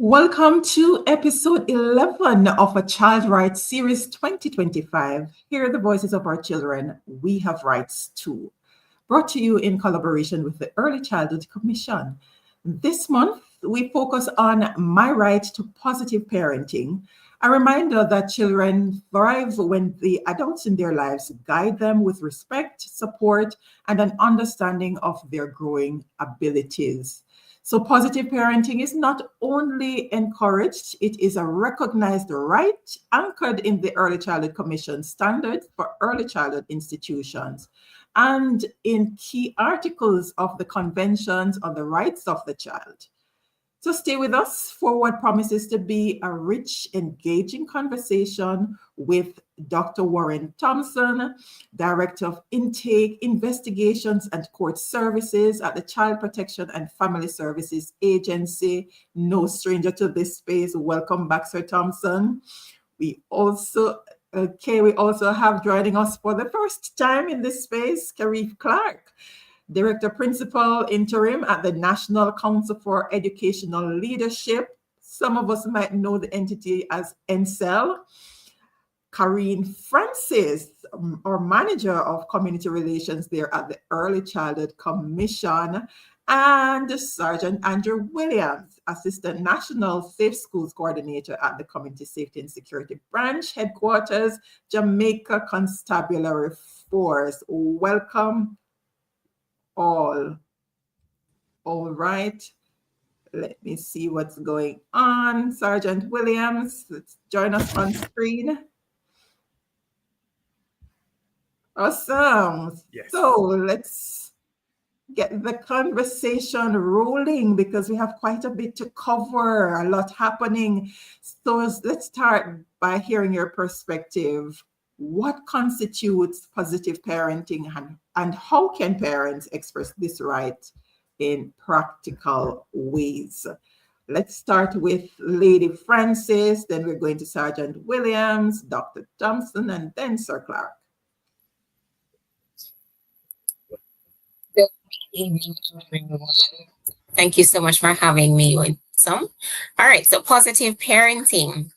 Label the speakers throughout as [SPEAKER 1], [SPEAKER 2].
[SPEAKER 1] Welcome to episode 11 of a Child Rights Series 2025. Hear the voices of our children. We have rights too. Brought to you in collaboration with the Early Childhood Commission. This month, we focus on my right to positive parenting. A reminder that children thrive when the adults in their lives guide them with respect, support, and an understanding of their growing abilities. So, positive parenting is not only encouraged, it is a recognized right anchored in the Early Childhood Commission standards for early childhood institutions and in key articles of the conventions on the rights of the child. So stay with us for what promises to be a rich, engaging conversation with Dr. Warren Thompson, Director of Intake, Investigations and Court Services at the Child Protection and Family Services Agency. No stranger to this space. Welcome back, Sir Thompson. We also have joining us for the first time in this space, Karif Clark, Director Principal Interim at the National Council for Educational Leadership. Some of us might know the entity as NCEL. Karine Francis, our Manager of Community Relations there at the Early Childhood Commission, and Sergeant Andrew Williams, Assistant National Safe Schools Coordinator at the Community Safety and Security Branch Headquarters, Jamaica Constabulary Force. Welcome all. All right. Let me see what's going on. Sergeant Williams, let's join us on screen. Awesome.
[SPEAKER 2] Yes.
[SPEAKER 1] So let's get the conversation rolling because we have quite a bit to cover, a lot happening. So let's start by hearing your perspective. What constitutes positive parenting and how can parents express this right in practical ways? Let's start with Lady Francis, then we're going to Sergeant Williams, Dr. Thompson, and then Sir Clark.
[SPEAKER 3] Good evening, everyone. Thank you so much for having me with some. All right, so positive parenting.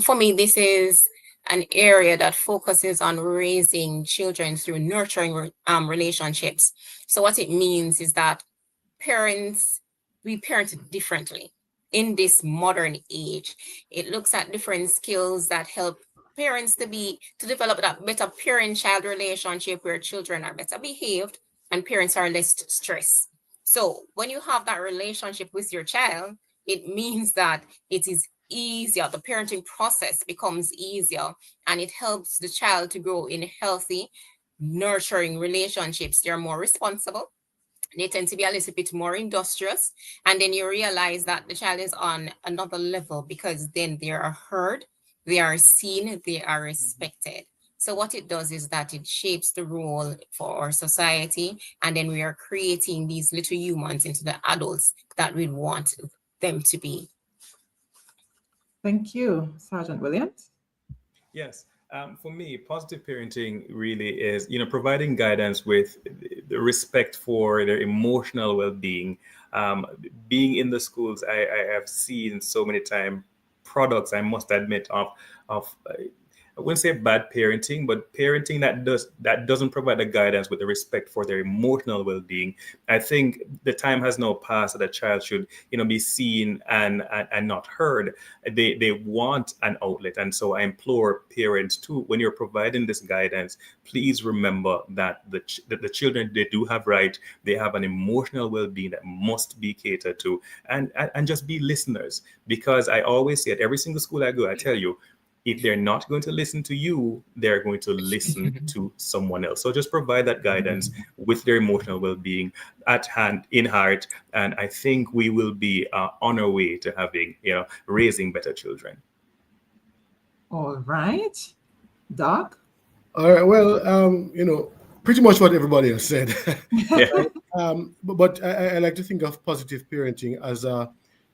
[SPEAKER 3] For me, this is an area that focuses on raising children through nurturing relationships. So what it means is that we parent differently in this modern age. It looks at different skills that help parents to develop that better parent-child relationship where children are better behaved and parents are less stressed. So when you have that relationship with your child, it means that it is easier. The parenting process becomes easier and it helps the child to grow in healthy, nurturing relationships. They're more responsible. They tend to be a little bit more industrious. And then you realize that the child is on another level because then they are heard, they are seen, they are respected. So what it does is that it shapes the role for our society. And then we are creating these little humans into the adults that we want them to be.
[SPEAKER 1] Thank you, Sergeant Williams.
[SPEAKER 2] Yes. For me, positive parenting really is, providing guidance with the respect for their emotional well-being. Being in the schools, I have seen so many times products, I must admit, of I wouldn't say bad parenting, but parenting that doesn't provide the guidance with the respect for their emotional well-being. I think the time has now passed that a child should, be seen and not heard. They want an outlet, and so I implore parents too, when you're providing this guidance, please remember that the children, they do have right. They have an emotional well-being that must be catered to, and just be listeners. Because I always say at every single school I go, I tell you, if they're not going to listen to you, they're going to listen to someone else. So just provide that guidance with their emotional well-being at hand, in heart, and I think we will be on our way to having, raising better children.
[SPEAKER 1] All right. Doc?
[SPEAKER 4] All right. Well, pretty much what everybody has said.
[SPEAKER 2] Yeah.
[SPEAKER 4] But I like to think of positive parenting as a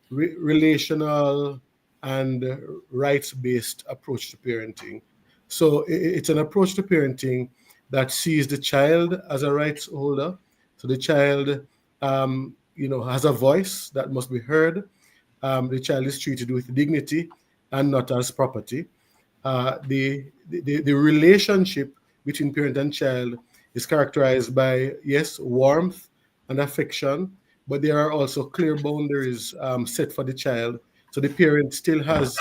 [SPEAKER 4] relational and rights-based approach to parenting. So it's an approach to parenting that sees the child as a rights holder. So the child, has a voice that must be heard. the child is treated with dignity and not as property. The relationship between parent and child is characterized by, yes, warmth and affection, but there are also clear boundaries set for the child. So the parent still has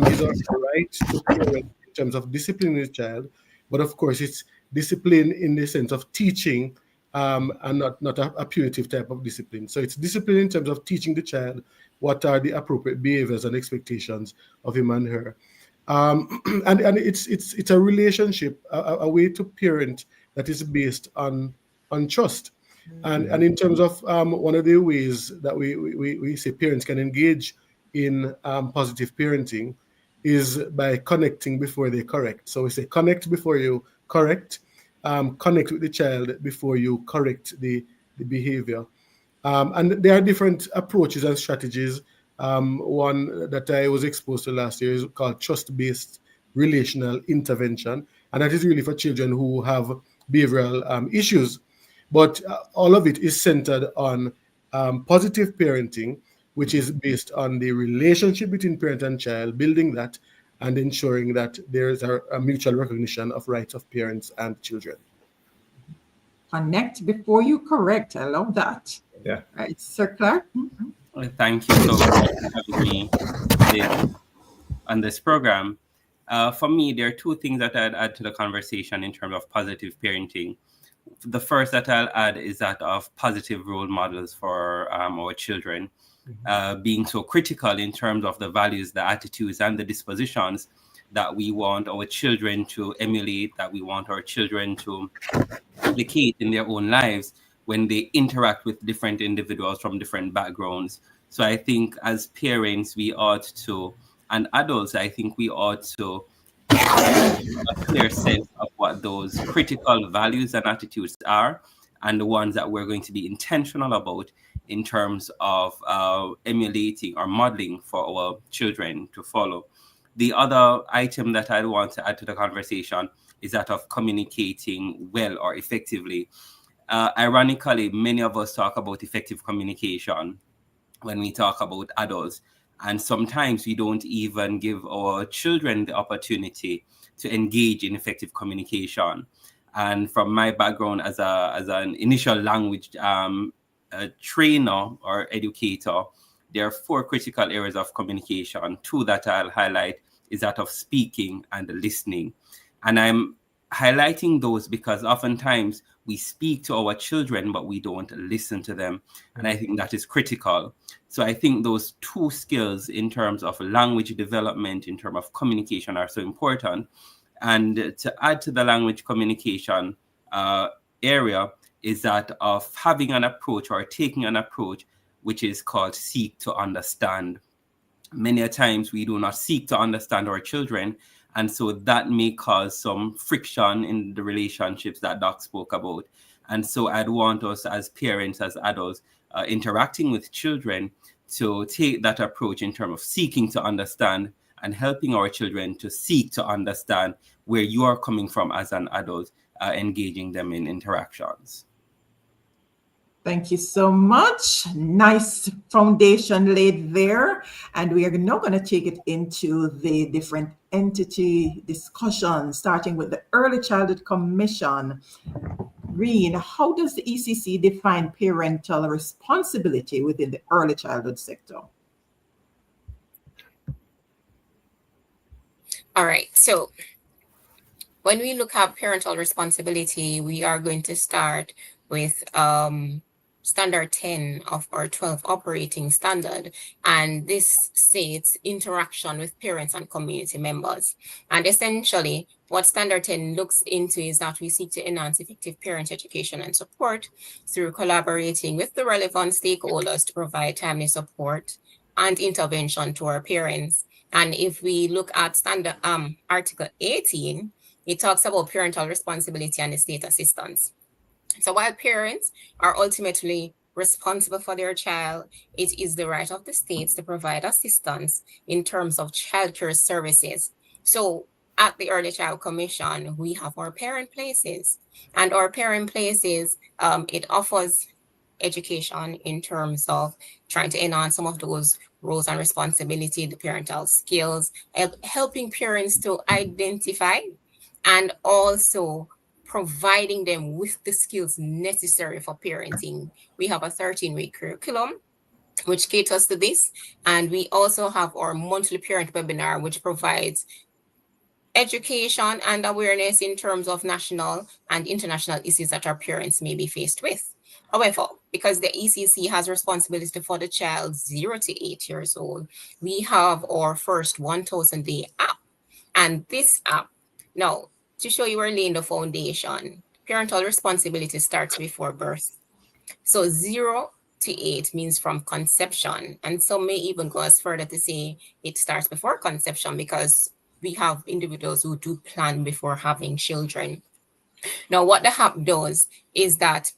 [SPEAKER 4] his or her right to parent in terms of disciplining the child, but of course it's discipline in the sense of teaching and not a punitive type of discipline. So it's discipline in terms of teaching the child what are the appropriate behaviors and expectations of him and her. And it's a relationship, a way to parent that is based on trust. And in terms of one of the ways that we say parents can engage in positive parenting is by connecting before they correct. So we say connect before you correct, connect with the child before you correct the behavior. And there are different approaches and strategies. One that I was exposed to last year is called trust-based relational intervention, and that is really for children who have behavioral issues. But all of it is centered on positive parenting, which is based on the relationship between parent and child, building that and ensuring that there is a mutual recognition of rights of parents and children.
[SPEAKER 1] Connect before you correct. I love that.
[SPEAKER 2] Yeah.
[SPEAKER 1] Right, Sir Clark.
[SPEAKER 5] Thank you so much for having me on this program. For me, there are two things that I'd add to the conversation in terms of positive parenting. The first that I'll add is that of positive role models for our children, being so critical in terms of the values, the attitudes, and the dispositions that we want our children to emulate, that we want our children to replicate in their own lives when they interact with different individuals from different backgrounds. So I think as parents, we ought to, and adults, I think we ought to have a clear sense of what those critical values and attitudes are, and the ones that we're going to be intentional about in terms of emulating or modeling for our children to follow. The other item that I want to add to the conversation is that of communicating well or effectively. Ironically, many of us talk about effective communication when we talk about adults, and sometimes we don't even give our children the opportunity to engage in effective communication. And from my background as an initial language trainer or educator, there are 4 critical areas of communication. 2 that I'll highlight is that of speaking and listening. And I'm highlighting those because oftentimes we speak to our children, but we don't listen to them. And I think that is critical. So I think those 2 skills in terms of language development, in terms of communication, are so important. And to add to the language communication area is that of having an approach or taking an approach which is called seek to understand. Many a times we do not seek to understand our children, and so that may cause some friction in the relationships that Doc spoke about. And so I'd want us as parents, as adults, interacting with children to take that approach in terms of seeking to understand and helping our children to seek to understand where you are coming from as an adult, engaging them in interactions.
[SPEAKER 1] Thank you so much. Nice foundation laid there. And we are now going to take it into the different entity discussion, starting with the Early Childhood Commission. Reen, how does the ECC define parental responsibility within the early childhood sector?
[SPEAKER 3] All right. So when we look at parental responsibility, we are going to start with Standard 10 of our 12 operating standard. And this states interaction with parents and community members. And essentially, what Standard 10 looks into is that we seek to enhance effective parent education and support through collaborating with the relevant stakeholders to provide timely support and intervention to our parents. And if we look at standard Article 18, it talks about parental responsibility and state assistance. So while parents are ultimately responsible for their child, it is the right of the states to provide assistance in terms of childcare services. So at the Early Child Commission, we have our parent places, and our parent places, it offers education in terms of trying to enhance some of those roles and responsibility, the parental skills, helping parents to identify and also providing them with the skills necessary for parenting. We have a 13-week curriculum which caters to this. And we also have our monthly parent webinar, which provides education and awareness in terms of national and international issues that our parents may be faced with. However, because the ECC has responsibility for the child 0 to 8 years old, we have our first 1,000 day app. And this app, now, to show you we're laying the foundation, parental responsibility starts before birth. So 0 to 8 means from conception. And some may even go as further to say it starts before conception because we have individuals who do plan before having children. Now, what the app does is that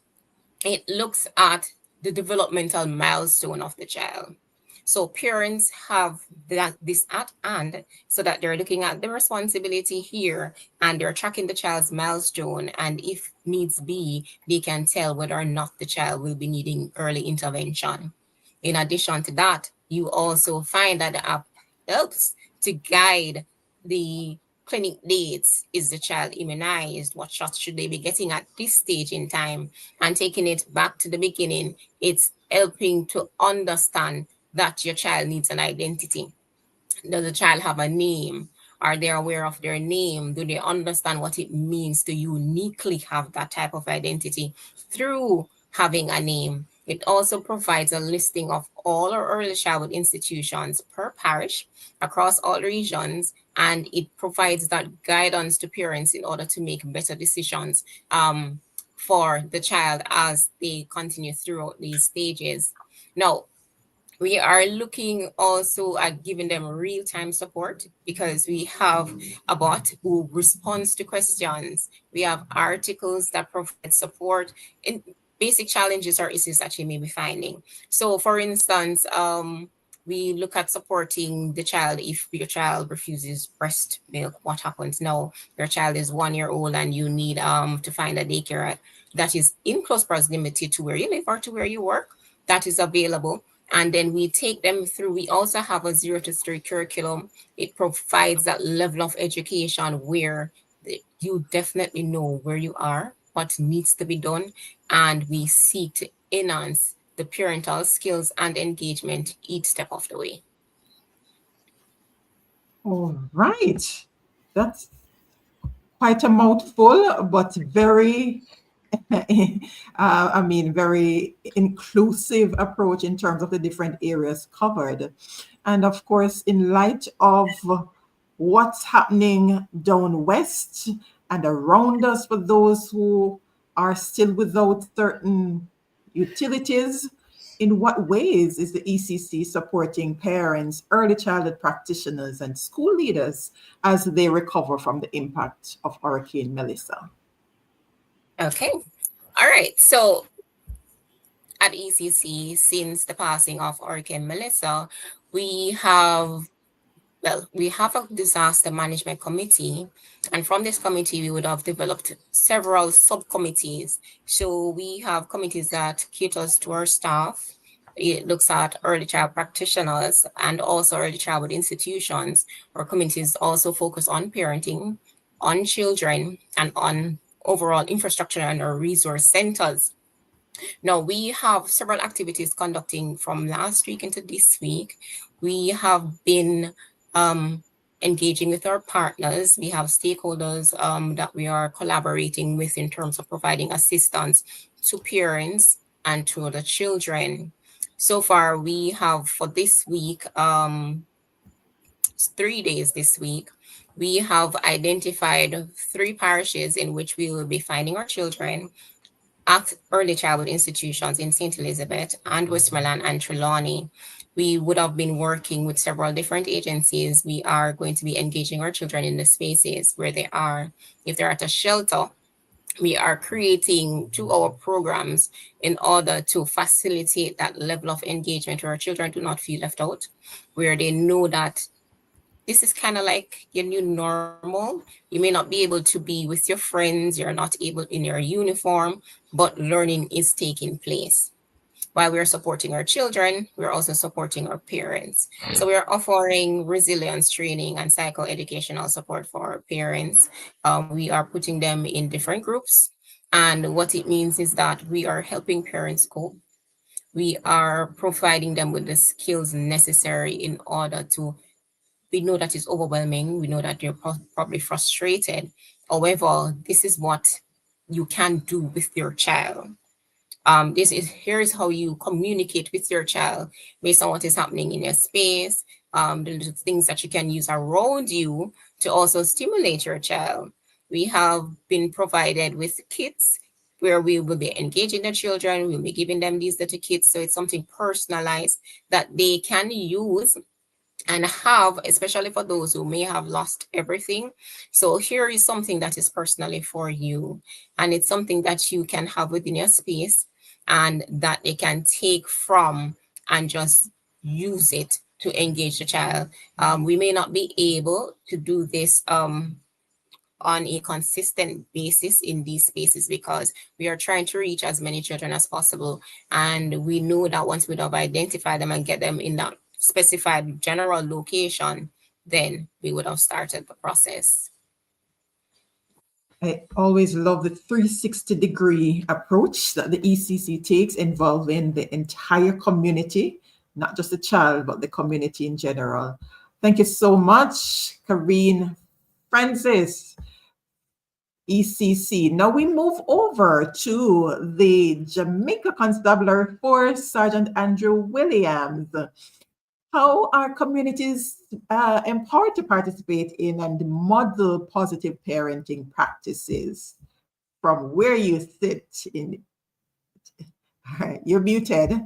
[SPEAKER 3] it looks at the developmental milestone of the child. So parents have this at hand so that they're looking at the responsibility here and they're tracking the child's milestone. And if needs be, they can tell whether or not the child will be needing early intervention. In addition to that, you also find that the app helps to guide the clinic dates. Is the child immunized? What shots should they be getting at this stage in time? And taking it back to the beginning, it's helping to understand that your child needs an identity. Does the child have a name? Are they aware of their name? Do they understand what it means to uniquely have that type of identity through having a name? It also provides a listing of all our early childhood institutions per parish across all regions, and it provides that guidance to parents in order to make better decisions for the child as they continue throughout these stages. Now, we are looking also at giving them real-time support because we have a bot who responds to questions. We have articles that provide support in basic challenges or issues that you may be finding. So for instance, we look at supporting the child if your child refuses breast milk. What happens now? Your child is 1 year old and you need to find a daycare that is in close proximity to where you live or to where you work. That is available. And then we take them through. We also have a 0 to 3 curriculum. It provides that level of education where you definitely know where you are, what needs to be done, and we seek to enhance the parental skills and engagement each step of the way.
[SPEAKER 1] All right. That's quite a mouthful, but very very inclusive approach in terms of the different areas covered. And of course, in light of what's happening down west and around us for those who are still without certain utilities, in what ways is the ECC supporting parents, early childhood practitioners, and school leaders as they recover from the impact of Hurricane Melissa?
[SPEAKER 3] Okay. All right. So at ECC, since the passing of Hurricane Melissa, we have a disaster management committee. And from this committee, we would have developed several subcommittees. So we have committees that caters to our staff. It looks at early child practitioners and also early childhood institutions. Our committees also focus on parenting, on children, and on overall infrastructure and our resource centers. Now, we have several activities conducting from last week into this week. We have been engaging with our partners. We have stakeholders that we are collaborating with in terms of providing assistance to parents and to the children. So far, we have for this week, 3 days this week, we have identified 3 parishes in which we will be finding our children at early childhood institutions in St. Elizabeth and Westmoreland and Trelawney. We would have been working with several different agencies. We are going to be engaging our children in the spaces where they are. If they're at a shelter, we are creating 2-hour programs in order to facilitate that level of engagement where our children do not feel left out, where they know that this is kind of like your new normal. You may not be able to be with your friends. You're not able in your uniform, but learning is taking place. while we're supporting our children, we're also supporting our parents. So we're offering resilience training and psychoeducational support for our parents. We are putting them in different groups. And what it means is that we are helping parents cope. We are providing them with the skills necessary in order to, we know that it's overwhelming. We know that you're probably frustrated. However, this is what you can do with your child. Here is how you communicate with your child based on what is happening in your space, the things that you can use around you to also stimulate your child. We have been provided with kits where we will be engaging the children, we'll be giving them these little kits, so it's something personalized that they can use and have, especially for those who may have lost everything. So here is something that is personally for you, and it's something that you can have within your space and that they can take from and just use it to engage the child. We may not be able to do this on a consistent basis in these spaces because we are trying to reach as many children as possible. And we know that once we have identified them and get them in that specified general location, then we would have started the process.
[SPEAKER 1] I always love the 360-degree approach that the ECC takes involving the entire community, not just the child, but the community in general. Thank you so much, Karine Francis, ECC. Now we move over to the Jamaica Constabulary Force, Sergeant Andrew Williams. How are communities empowered to participate in and model positive parenting practices from where you sit in? All right, you're muted.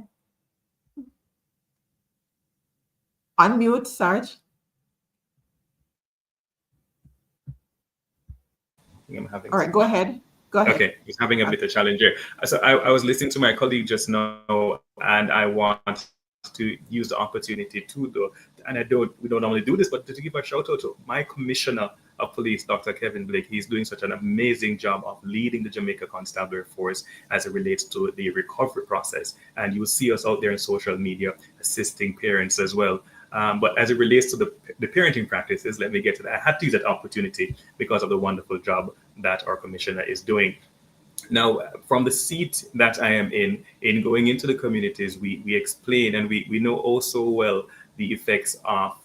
[SPEAKER 1] Unmute, Sarge. All right, go ahead. Go ahead.
[SPEAKER 2] Okay, he's having a bit of challenge here. So I was listening to my colleague just now, and I want to use the opportunity to do, and we don't normally do this, but to give a shout out to my commissioner of police, Dr. Kevin Blake. He's doing such an amazing job of leading the Jamaica Constabulary Force as it relates to the recovery process. And you will see us out there in social media assisting parents as well. But as it relates to the parenting practices, let me get to that. I had to use that opportunity because of the wonderful job that our commissioner is doing. Now, from the seat that I am in going into the communities, we explain and we know also well the effects of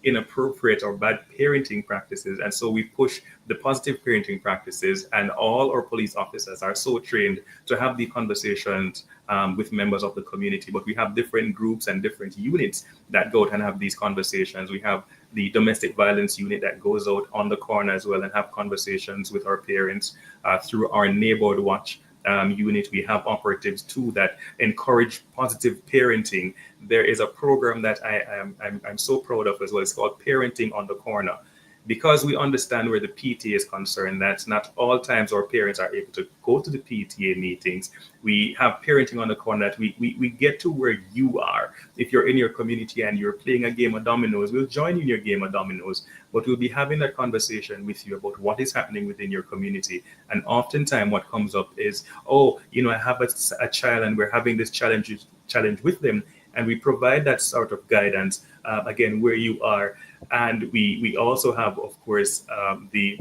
[SPEAKER 2] inappropriate or bad parenting practices. And so we push the positive parenting practices, and all our police officers are so trained to have the conversations with members of the community. But we have different groups and different units that go out and have these conversations. We have the domestic violence unit that goes out on the corner as well and have conversations with our parents through our neighborhood watch unit. We have operatives too that encourage positive parenting. There is a program that I'm so proud of as well. It's called Parenting on the Corner. Because we understand where the PTA is concerned, that's not all times our parents are able to go to the PTA meetings. We have Parenting on the Corner that we get to where you are. If you're in your community and you're playing a game of dominoes, we'll join you in your game of dominoes, but we'll be having that conversation with you about what is happening within your community. And oftentimes what comes up is, oh, I have a child and we're having this challenge with them. And we provide that sort of guidance, again, where you are. And we also have, of course, the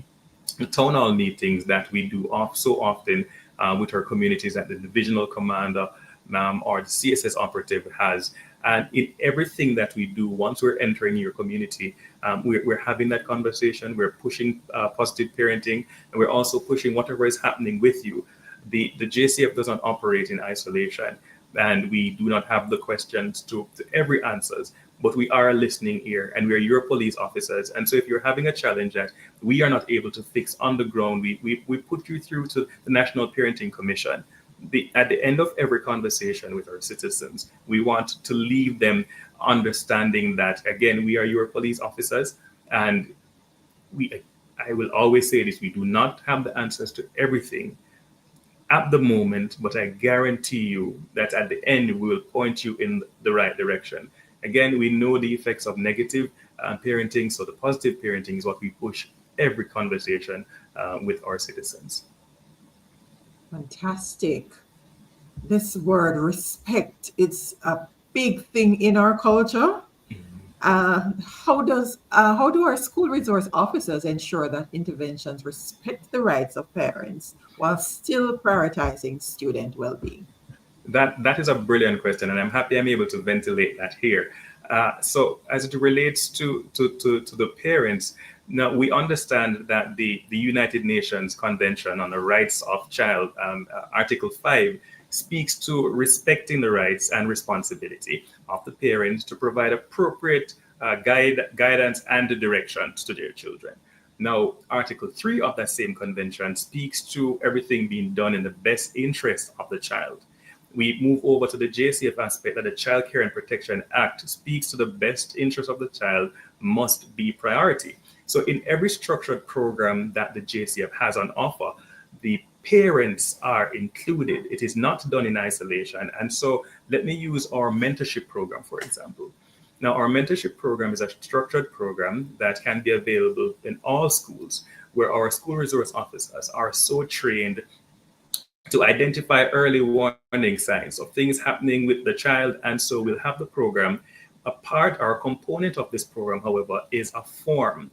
[SPEAKER 2] town hall meetings that we do so often with our communities that the divisional commander or the CSS operative has. And in everything that we do, once we're entering your community, we're having that conversation, we're pushing positive parenting, and we're also pushing whatever is happening with you. The JCF doesn't operate in isolation. And we do not have the questions to every answers, but we are a listening ear and we're your police officers. And so if you're having a challenge that we are not able to fix on the ground, we put you through to the National Parenting Commission. At the end of every conversation with our citizens, we want to leave them understanding that, again, we are your police officers. And I will always say this, we do not have the answers to everything at the moment, but I guarantee you that at the end, we will point you in the right direction. Again, we know the effects of negative parenting, so the positive parenting is what we push every conversation with our citizens.
[SPEAKER 1] Fantastic. This word respect, it's a big thing in our culture. How do our school resource officers ensure that interventions respect the rights of parents while still prioritizing student well-being?
[SPEAKER 2] That is a brilliant question, and I'm happy I'm able to ventilate that here. So, as it relates to the parents, now we understand that the United Nations Convention on the Rights of Child, Article 5, speaks to respecting the rights and responsibility of the parents to provide appropriate guidance and direction to their children. Now, Article 3 of that same convention speaks to everything being done in the best interest of the child. We move over to the JCF aspect that the Child Care and Protection Act speaks to the best interest of the child must be priority. So in every structured program that the JCF has on offer, the parents are included. It is not done in isolation. And so let me use our mentorship program, for example. Now, our mentorship program is a structured program that can be available in all schools, where our school resource officers are so trained to identify early warning signs of things happening with the child. And so we'll have the program. A part or a component of this program, however, is a form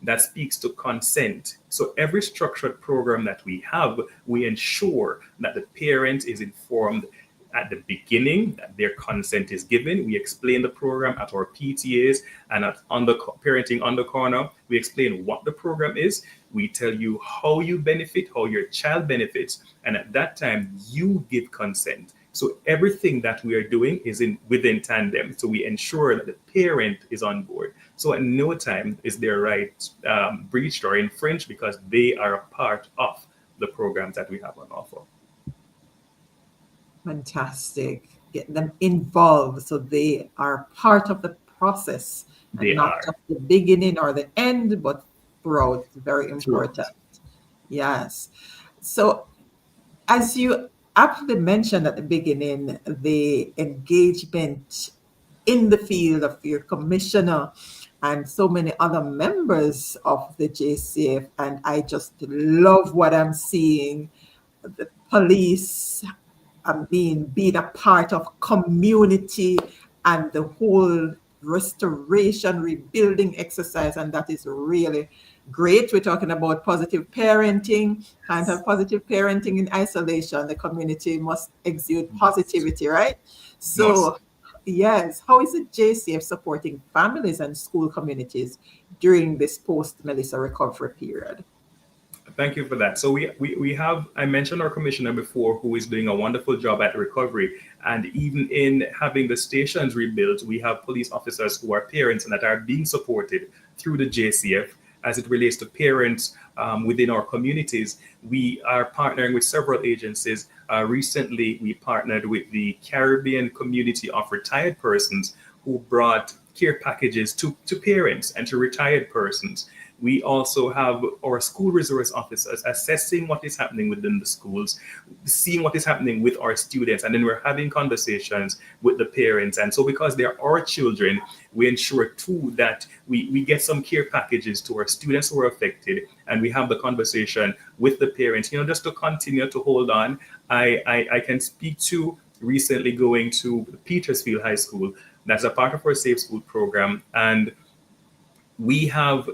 [SPEAKER 2] that speaks to consent. So every structured program that we have, we ensure that the parent is informed at the beginning that their consent is given. We explain the program at our PTAs and on the parenting on the corner. We explain what the program is. We tell you how you benefit, how your child benefits, and at that time you give consent. So everything that we are doing is within tandem. So we ensure that the parent is on board. So at no time is their right breached or infringed because they are a part of the programs that we have on offer.
[SPEAKER 1] Fantastic. Get them involved so they are part of the process and
[SPEAKER 2] They
[SPEAKER 1] not
[SPEAKER 2] are.
[SPEAKER 1] just the beginning or the end, but throughout. Very important.
[SPEAKER 2] Throughout.
[SPEAKER 1] Yes. So, as you aptly mentioned at the beginning, the engagement in the field of your commissioner and so many other members of the JCF, and I just love what I'm seeing. The police being a part of community and the whole restoration, rebuilding exercise, and that is really great. We're talking about positive parenting. Can't have positive parenting in isolation. The community must exude positivity, right? So, yes, how is the JCF supporting families and school communities during this post-Melissa recovery period?
[SPEAKER 2] Thank you for that. So we have, I mentioned our commissioner before, who is doing a wonderful job at recovery. And even in having the stations rebuilt, we have police officers who are parents and that are being supported through the JCF as it relates to parents within our communities. We are partnering with several agencies. Recently, we partnered with the Caribbean Community of Retired Persons, who brought care packages to parents and to retired persons. We also have our school resource officers assessing what is happening within the schools, seeing what is happening with our students, and then we're having conversations with the parents. And so because they are our children, we ensure too that we get some care packages to our students who are affected, and we have the conversation with the parents, just to continue to hold on. I can speak to recently going to Petersfield High School. That's a part of our Safe School program. And we have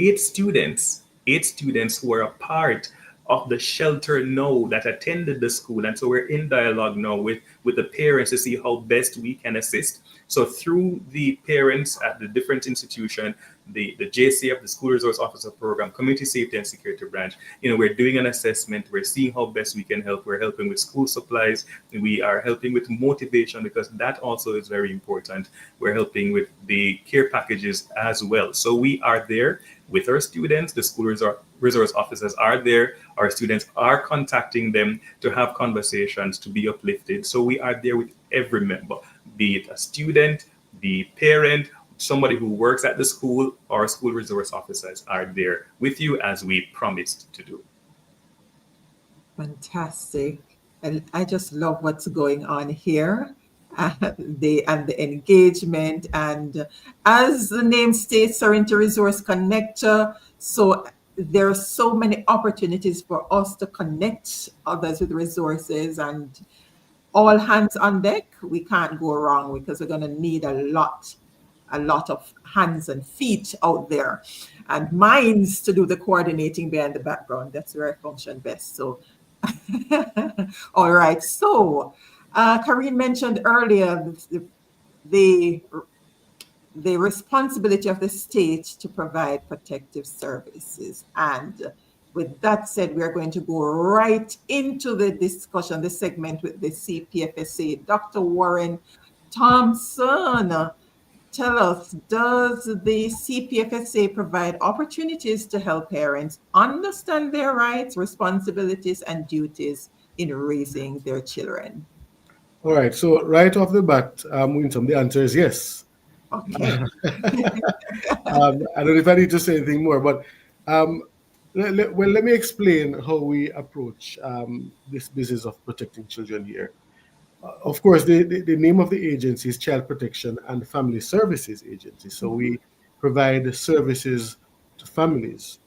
[SPEAKER 2] eight students who are a part of the shelter now that attended the school. And so we're in dialogue now with the parents to see how best we can assist. So through the parents at the different institution, the JCF, the School Resource Officer Program, Community Safety and Security Branch, we're doing an assessment. We're seeing how best we can help. We're helping with school supplies. We are helping with motivation because that also is very important. We're helping with the care packages as well. So we are there with our students. The school resource officers are there. Our students are contacting them to have conversations, to be uplifted. So we are there with every member, be it a student, the parent, somebody who works at the school. Our school resource officers are there with you as we promised to do.
[SPEAKER 1] Fantastic. And I just love what's going on here. The engagement, and as the name states, Sorrento Resource Connector. So there are so many opportunities for us to connect others with resources and all hands on deck. We can't go wrong because we're going to need a lot of hands and feet out there and minds to do the coordinating behind the background. That's where I function best. So, all right. So, Karine mentioned earlier the responsibility of the state to provide protective services. And with that said, we are going to go right into the discussion, the segment with the CPFSA. Dr. Warren Thompson, tell us, does the CPFSA provide opportunities to help parents understand their rights, responsibilities, and duties in raising their children?
[SPEAKER 4] All right. So right off the bat, Winsome, the answer is yes.
[SPEAKER 1] Okay.
[SPEAKER 4] I don't know if I need to say anything more, but let me explain how we approach this business of protecting children here. Of course, the name of the agency is Child Protection and Family Services Agency. So we provide services to families.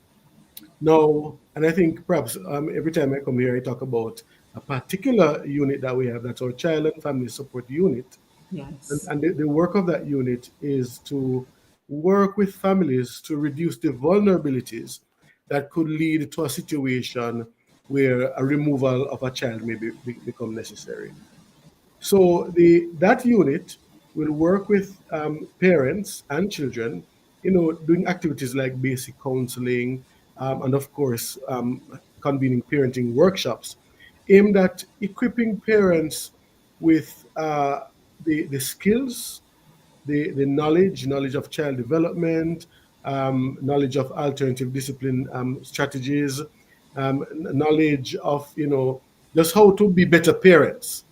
[SPEAKER 4] Now, and I think perhaps every time I come here, I talk about a particular unit that we have. That's our Child and Family Support Unit.
[SPEAKER 1] Yes.
[SPEAKER 4] And the work of that unit is to work with families to reduce the vulnerabilities that could lead to a situation where a removal of a child may become necessary. So that unit will work with parents and children, doing activities like basic counseling, and of course, convening parenting workshops aimed at equipping parents with the skills, the knowledge of child development, knowledge of alternative discipline strategies, knowledge of just how to be better parents.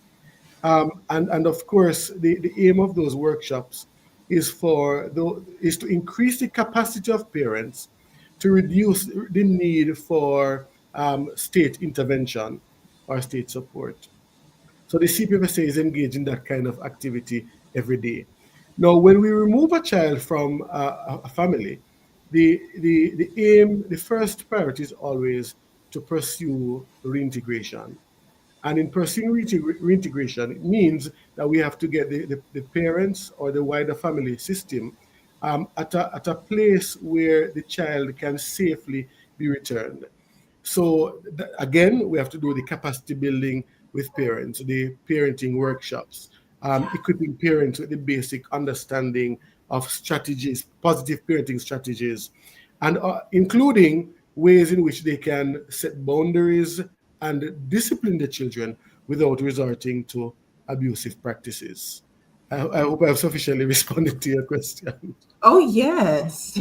[SPEAKER 4] And of course, the aim of those workshops is to increase the capacity of parents to reduce the need for state intervention or state support. So the CPFSA is engaged in that kind of activity every day. Now, when we remove a child from a family, the aim, the first priority is always to pursue reintegration. And in pursuing reintegration, it means that we have to get the parents or the wider family system at a place where the child can safely be returned. So again, we have to do the capacity building with parents, the parenting workshops, equipping parents with the basic understanding of strategies, positive parenting strategies, and including ways in which they can set boundaries and discipline the children without resorting to abusive practices. I hope I have sufficiently responded to your question.
[SPEAKER 1] Oh, yes.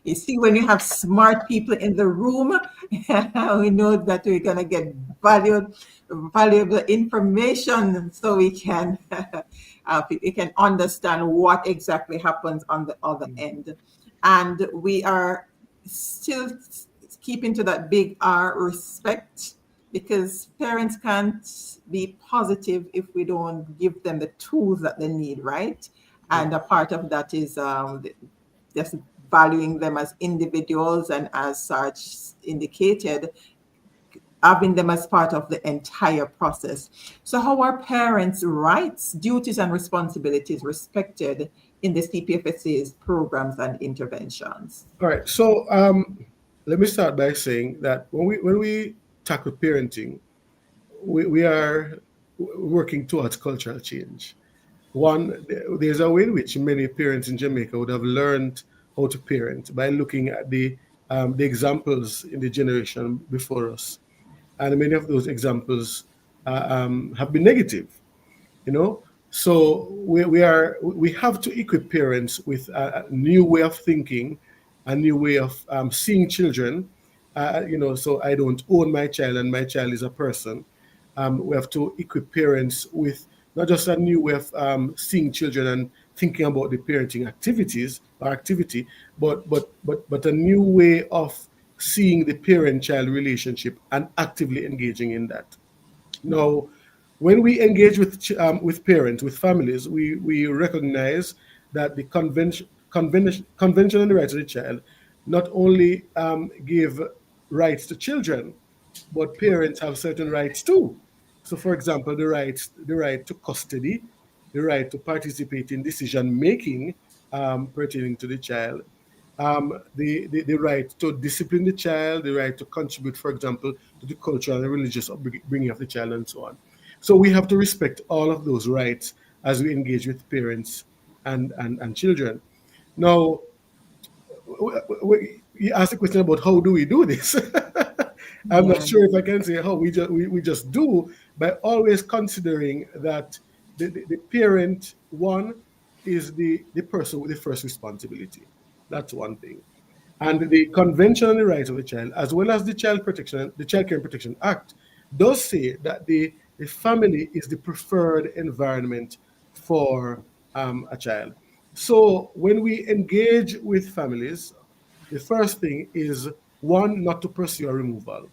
[SPEAKER 1] You see, when you have smart people in the room, we know that we're going to get valuable information so we can understand what exactly happens on the other end. And we are still keeping to that big R, respect, because parents can't be positive if we don't give them the tools that they need, right? And a part of that is just valuing them as individuals, and as such indicated, having them as part of the entire process. So how are parents' rights, duties, and responsibilities respected in the CPFSA's programs and interventions?
[SPEAKER 4] All right. So let me start by saying that when we tackle parenting, we are working towards cultural change. One, there's a way in which many parents in Jamaica would have learned how to parent by looking at the examples in the generation before us, and many of those examples have been negative. So we have to equip parents with a new way of thinking, a new way of seeing children. So I don't own my child, and my child is a person. We have to equip parents with not just a new way of seeing children and thinking about the parenting activity, but a new way of seeing the parent-child relationship and actively engaging in that. Now, when we engage with parents, with families, we recognize that the convention on the rights of the child not only give rights to children, but parents have certain rights too. So, for example, the right to custody, the right to participate in decision making pertaining to the child, the right to discipline the child, the right to contribute, for example, to the cultural and religious upbringing of the child, and so on. So we have to respect all of those rights as we engage with parents and children. Now, you asked a question about how do we do this. I'm not sure if I can say how we just do, by always considering that the parent, one, is the person with the first responsibility. That's one thing. And the Convention on the Rights of the Child, as well as the Child Care and Protection Act, does say that the family is the preferred environment for a child. So when we engage with families, the first thing is, one, not to pursue a removal.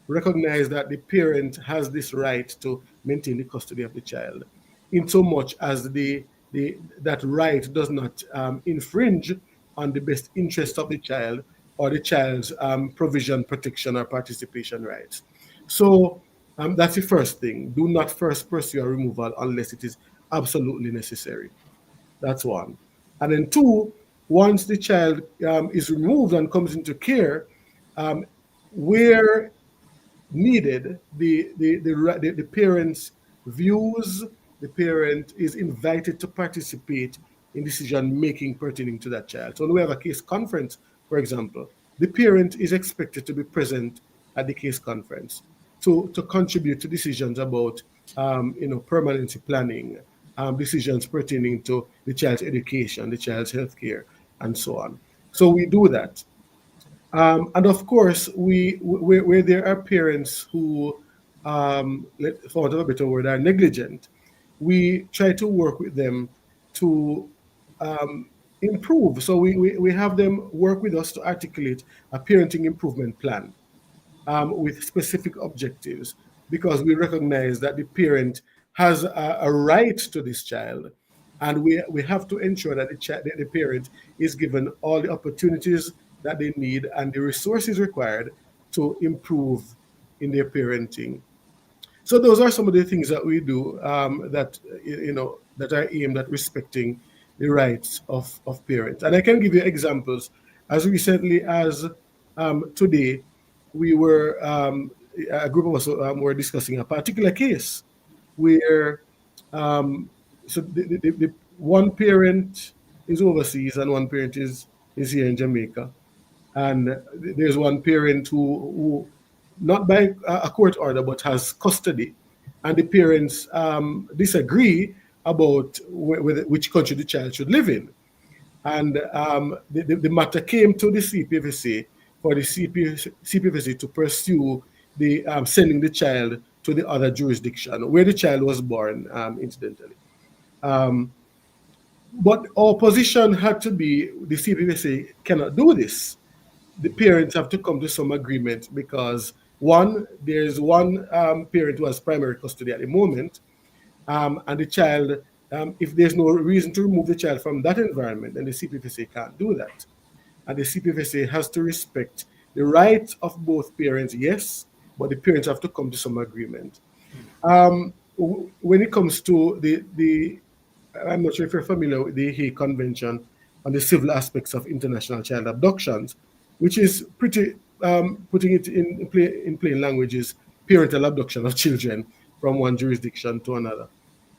[SPEAKER 4] Recognize that the parent has this right to maintain the custody of the child, in so much as that right does not infringe on the best interest of the child or the child's provision, protection, or participation rights. So that's the first thing. Do not first pursue a removal unless it is absolutely necessary. That's one. And then two, once the child is removed and comes into care, where needed, the parent's views, the parent is invited to participate in decision making pertaining to that child. So when we have a case conference, for example, the parent is expected to be present at the case conference to contribute to decisions about permanency planning, decisions pertaining to the child's education, the child's health care, and so on. So we do that. And of course, where there are parents who, for want of a better word, are negligent, we try to work with them to improve. So we have them work with us to articulate a parenting improvement plan with specific objectives, because we recognize that the parent has a right to this child, and we have to ensure that the parent is given all the opportunities that they need and the resources required to improve in their parenting. So those are some of the things that we do that are aimed at respecting the rights of parents. And I can give you examples. As recently as today, we were a group of us were discussing a particular case where the one parent is overseas and one parent is here in Jamaica. And there's one parent who not by a court order, but has custody. And the parents disagree about which country the child should live in. And the matter came to the CPFSA for the CPFSA to pursue the sending the child to the other jurisdiction where the child was born, incidentally. But our position had to be, the CPFSA cannot do this. The parents have to come to some agreement, because one, there's one parent who has primary custody at the moment, and the child, if there's no reason to remove the child from that environment, then the CPFSA can't do that. And the CPFSA has to respect the right of both parents, yes, but the parents have to come to some agreement. When it comes to the I'm not sure if you're familiar with the Hague Convention on the civil aspects of international child abductions, which is pretty, putting it in plain language, is parental abduction of children from one jurisdiction to another.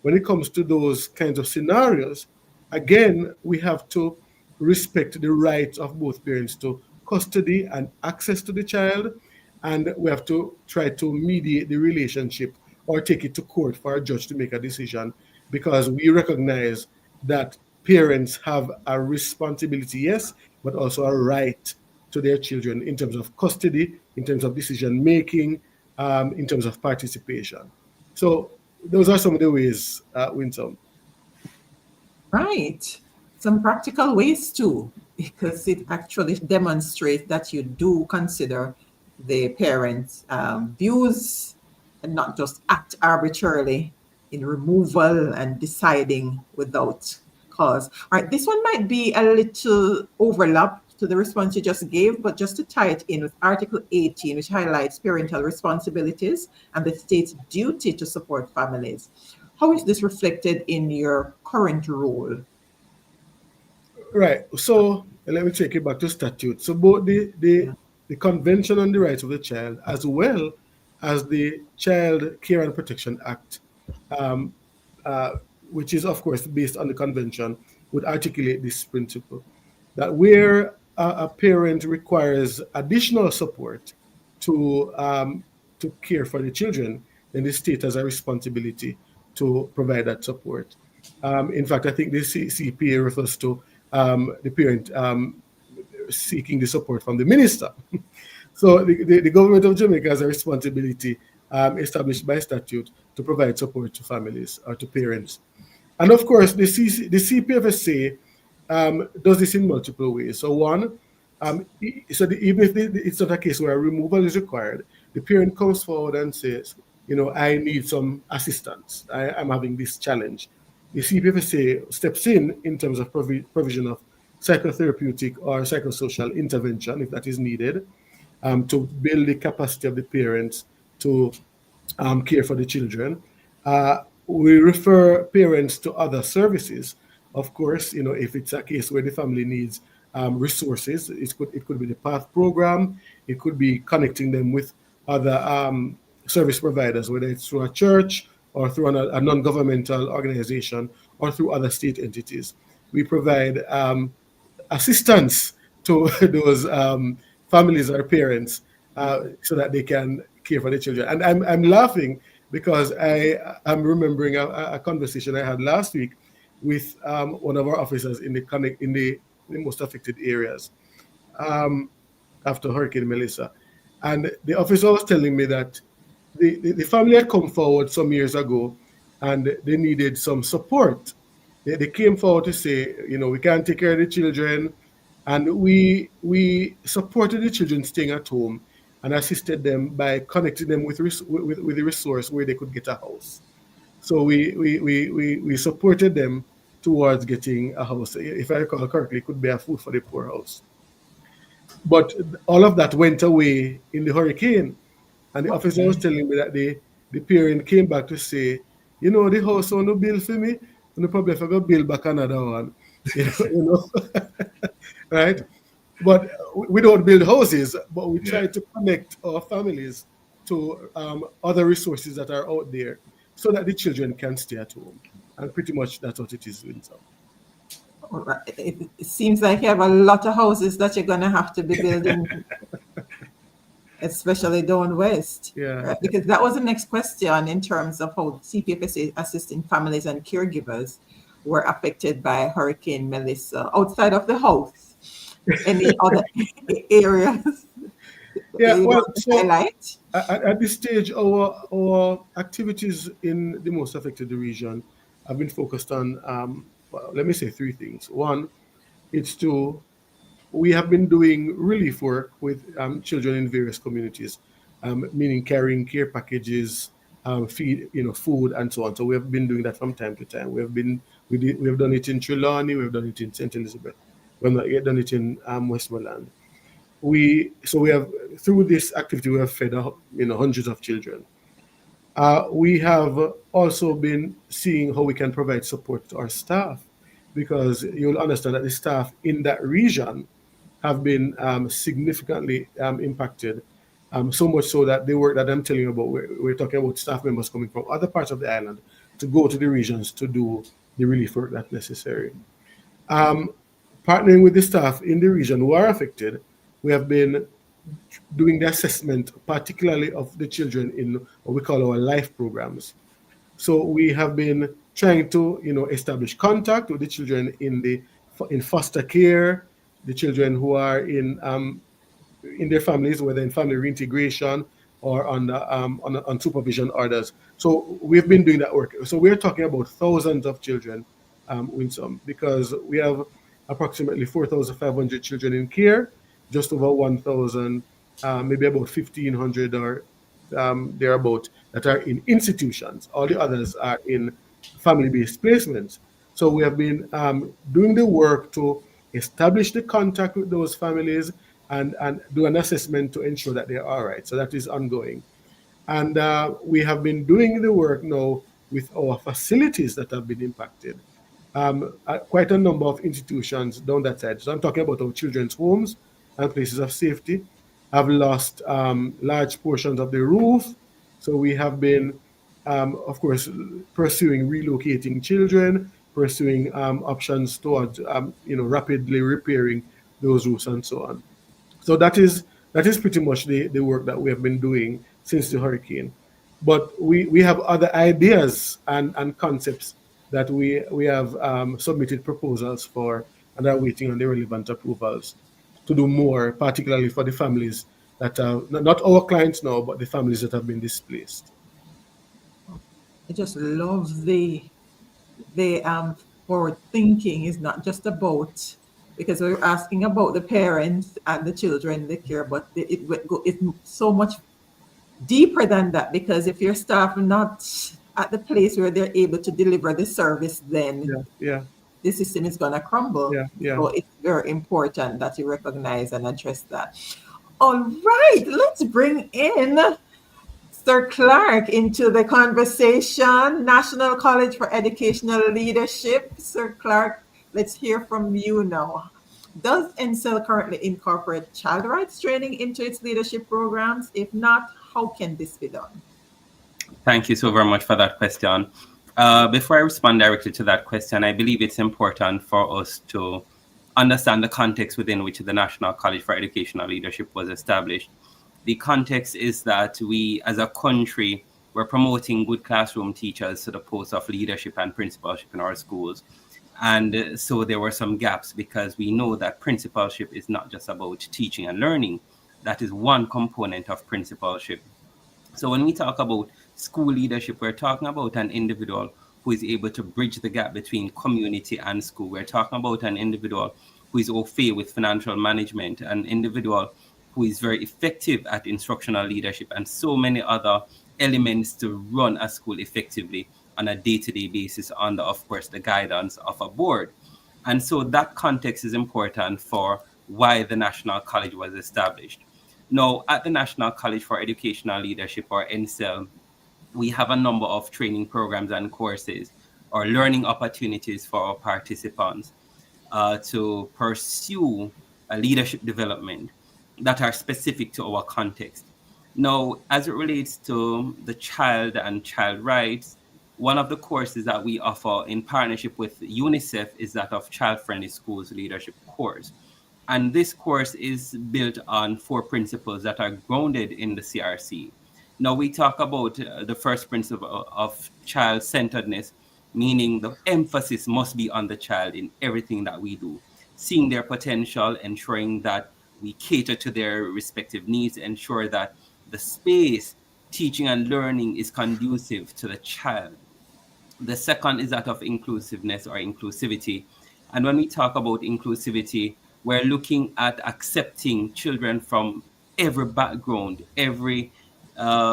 [SPEAKER 4] When it comes to those kinds of scenarios, again, we have to respect the rights of both parents to custody and access to the child, and we have to try to mediate the relationship or take it to court for a judge to make a decision, because we recognize that parents have a responsibility, yes, but also a right to their children in terms of custody, in terms of decision making, in terms of participation. So those are some of the ways, Winsome.
[SPEAKER 1] Right. Some practical ways too, because it actually demonstrates that you do consider the parents' views and not just act arbitrarily in removal and deciding without cause. All right, this one might be a little overlapped to the response you just gave, but just to tie it in with Article 18, which highlights parental responsibilities and the state's duty to support families. How is this reflected in your current role?
[SPEAKER 4] Right. So let me take it back to statute. So both the Convention on the Rights of the Child as well as the Child Care and Protection Act, um, which is of course based on the convention, would articulate this principle that where a parent requires additional support to care for the children, then the state has a responsibility to provide that support. In fact, I think the CPA refers to the parent seeking the support from the minister. So the government of Jamaica has a responsibility established by statute to provide support to families or to parents. And of course, the CPFSA does this in multiple ways. So one, even if it's not a case where a removal is required, the parent comes forward and says, I need some assistance. I'm having this challenge. The CPFSA steps in terms of provision of psychotherapeutic or psychosocial intervention, if that is needed, to build the capacity of the parents to care for the children. We refer parents to other services. Of course, if it's a case where the family needs resources, it could be the PATH program. It could be connecting them with other service providers, whether it's through a church or through a non-governmental organization or through other state entities. We provide assistance to those families or parents so that they can care for the children. And I'm laughing because I'm remembering a conversation I had last week with one of our officers in the most affected areas after Hurricane Melissa. And the officer was telling me that the family had come forward some years ago and they needed some support. They came forward to say, we can't take care of the children. And we supported the children staying at home and assisted them by connecting them with the resource where they could get a house. So we supported them towards getting a house. If I recall correctly, it could be a food for the poor house. But all of that went away in the hurricane. And the officer was telling me that the parent came back to say, the house on the bill for me, and the probably have to build back another one. Right? But we don't build houses, but we try to connect our families to other resources that are out there so that the children can stay at home. And pretty much that's what it is doing. So.
[SPEAKER 1] All right. It seems like you have a lot of houses that you're going to have to be building, especially down west.
[SPEAKER 4] Yeah.
[SPEAKER 1] Right? Because that was the next question in terms of how CPFSA assisting families and caregivers were affected by Hurricane Melissa outside of the house. Any other areas?
[SPEAKER 4] Yeah, well, so
[SPEAKER 1] highlight?
[SPEAKER 4] at this stage, our activities in the most affected region have been focused on, let me say three things. One, we have been doing relief work with children in various communities, meaning carrying care packages, feed, food, and so on. So we have been doing that from time to time. We have done it in Trelawney, we have done it in St. Elizabeth. We have not yet done it in Westmoreland. We have, through this activity, we have fed hundreds of children. We have also been seeing how we can provide support to our staff, because you'll understand that the staff in that region have been significantly impacted, so much so that the work that I'm telling you about, we're talking about staff members coming from other parts of the island to go to the regions to do the relief work that's necessary. Partnering with the staff in the region who are affected, we have been doing the assessment, particularly of the children in what we call our life programs. So we have been trying to, establish contact with the children in foster care, the children who are in their families, whether in family reintegration or on supervision orders. So we've been doing that work. So we're talking about thousands of children, Winsome, because we have approximately 4,500 children in care, just over 1,000, maybe about 1,500 or thereabout that are in institutions. All the others are in family-based placements. So we have been doing the work to establish the contact with those families, and do an assessment to ensure that they're all right. So that is ongoing. And we have been doing the work now with our facilities that have been impacted. Quite a number of institutions down that side. So I'm talking about our children's homes and places of safety have lost large portions of the roof. So we have been, of course, pursuing relocating children, pursuing options towards, rapidly repairing those roofs and so on. So that is pretty much the work that we have been doing since the hurricane. But we have other ideas and concepts that we have submitted proposals for and are waiting on the relevant approvals to do more, particularly for the families that are not our clients now, but the families that have been displaced.
[SPEAKER 1] I just love the forward thinking is not just about, because we're asking about the parents and the children they care, but it's so much deeper than that, because if your staff are not at the place where they're able to deliver the service, then
[SPEAKER 4] Yeah,
[SPEAKER 1] the system is going to crumble.
[SPEAKER 4] yeah.
[SPEAKER 1] So it's very important that you recognize and address that. All right, let's bring in Sir Clark into the conversation. National College for Educational Leadership. Sir Clark, let's hear from you now. Does NCEL currently incorporate child rights training into its leadership programs? If not, how can this be done?
[SPEAKER 5] Thank you so very much for that question. Before I respond directly to that question, I believe it's important for us to understand the context within which the National College for Educational Leadership was established. The context is that we, as a country, were promoting good classroom teachers to the post of leadership and principalship in our schools. And so there were some gaps, because we know that principalship is not just about teaching and learning. That is one component of principalship. So when we talk about school leadership, we're talking about an individual who is able to bridge the gap between community and school. We're talking about an individual who is au fait with financial management, an individual who is very effective at instructional leadership, and so many other elements to run a school effectively on a day-to-day basis under, of course, the guidance of a board. And so that context is important for why the National College was established. Now, at the National College for Educational Leadership, or NCEL, we have a number of training programs and courses or learning opportunities for our participants to pursue a leadership development that are specific to our context. Now, as it relates to the child and child rights, one of the courses that we offer in partnership with UNICEF is that of Child Friendly Schools Leadership course. And this course is built on 4 principles that are grounded in the CRC. Now, we talk about the first principle of child-centeredness, meaning the emphasis must be on the child in everything that we do, seeing their potential, ensuring that we cater to their respective needs, ensure that the space, teaching and learning is conducive to the child. The second is that of inclusiveness or inclusivity. And when we talk about inclusivity, we're looking at accepting children from every background, every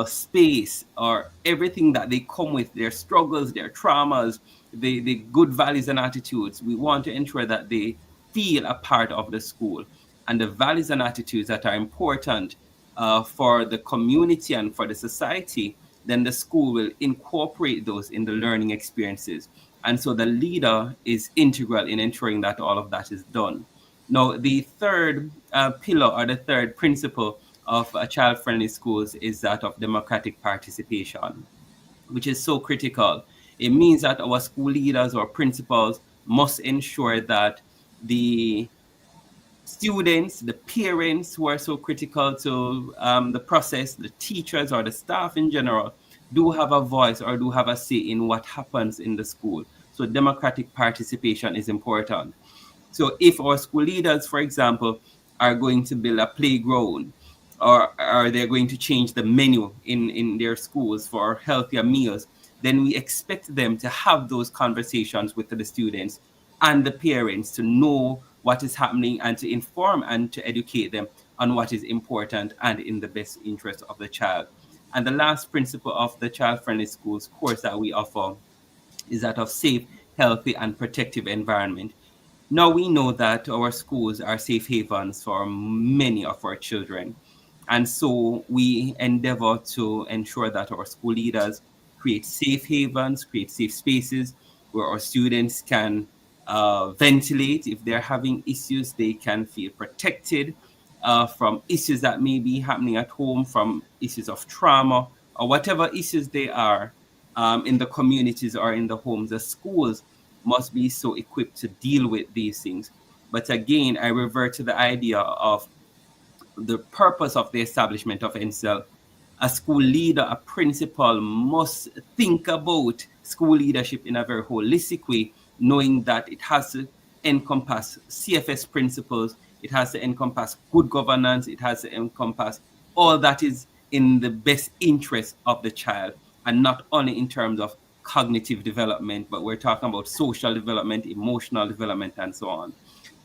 [SPEAKER 5] space, or everything that they come with, their struggles, their traumas, the good values and attitudes. We want to ensure that they feel a part of the school. And the values and attitudes that are important for the community and for the society, then the school will incorporate those in the learning experiences. And so the leader is integral in ensuring that all of that is done. Now, the third pillar, or the third principle of child-friendly schools, is that of democratic participation, which is so critical. It means that our school leaders or principals must ensure that the students, the parents who are so critical to the process, the teachers or the staff in general, do have a voice or do have a say in what happens in the school. So democratic participation is important. So if our school leaders, for example, are going to build a playground, or they're going to change the menu in their schools for healthier meals, then we expect them to have those conversations with the students and the parents to know what is happening and to inform and to educate them on what is important and in the best interest of the child. And the last principle of the child-friendly schools course that we offer is that of safe, healthy, and protective environment. Now we know that our schools are safe havens for many of our children. And so we endeavor to ensure that our school leaders create safe havens, create safe spaces where our students can ventilate. If they're having issues, they can feel protected from issues that may be happening at home, from issues of trauma, or whatever issues they are in the communities or in the homes. The schools must be so equipped to deal with these things. But again, I revert to the idea of the purpose of the establishment of NSEL. A school leader, a principal must think about school leadership in a very holistic way, knowing that it has to encompass CFS principles, it has to encompass good governance, it has to encompass all that is in the best interest of the child, and not only in terms of cognitive development, but we're talking about social development, emotional development, and so on.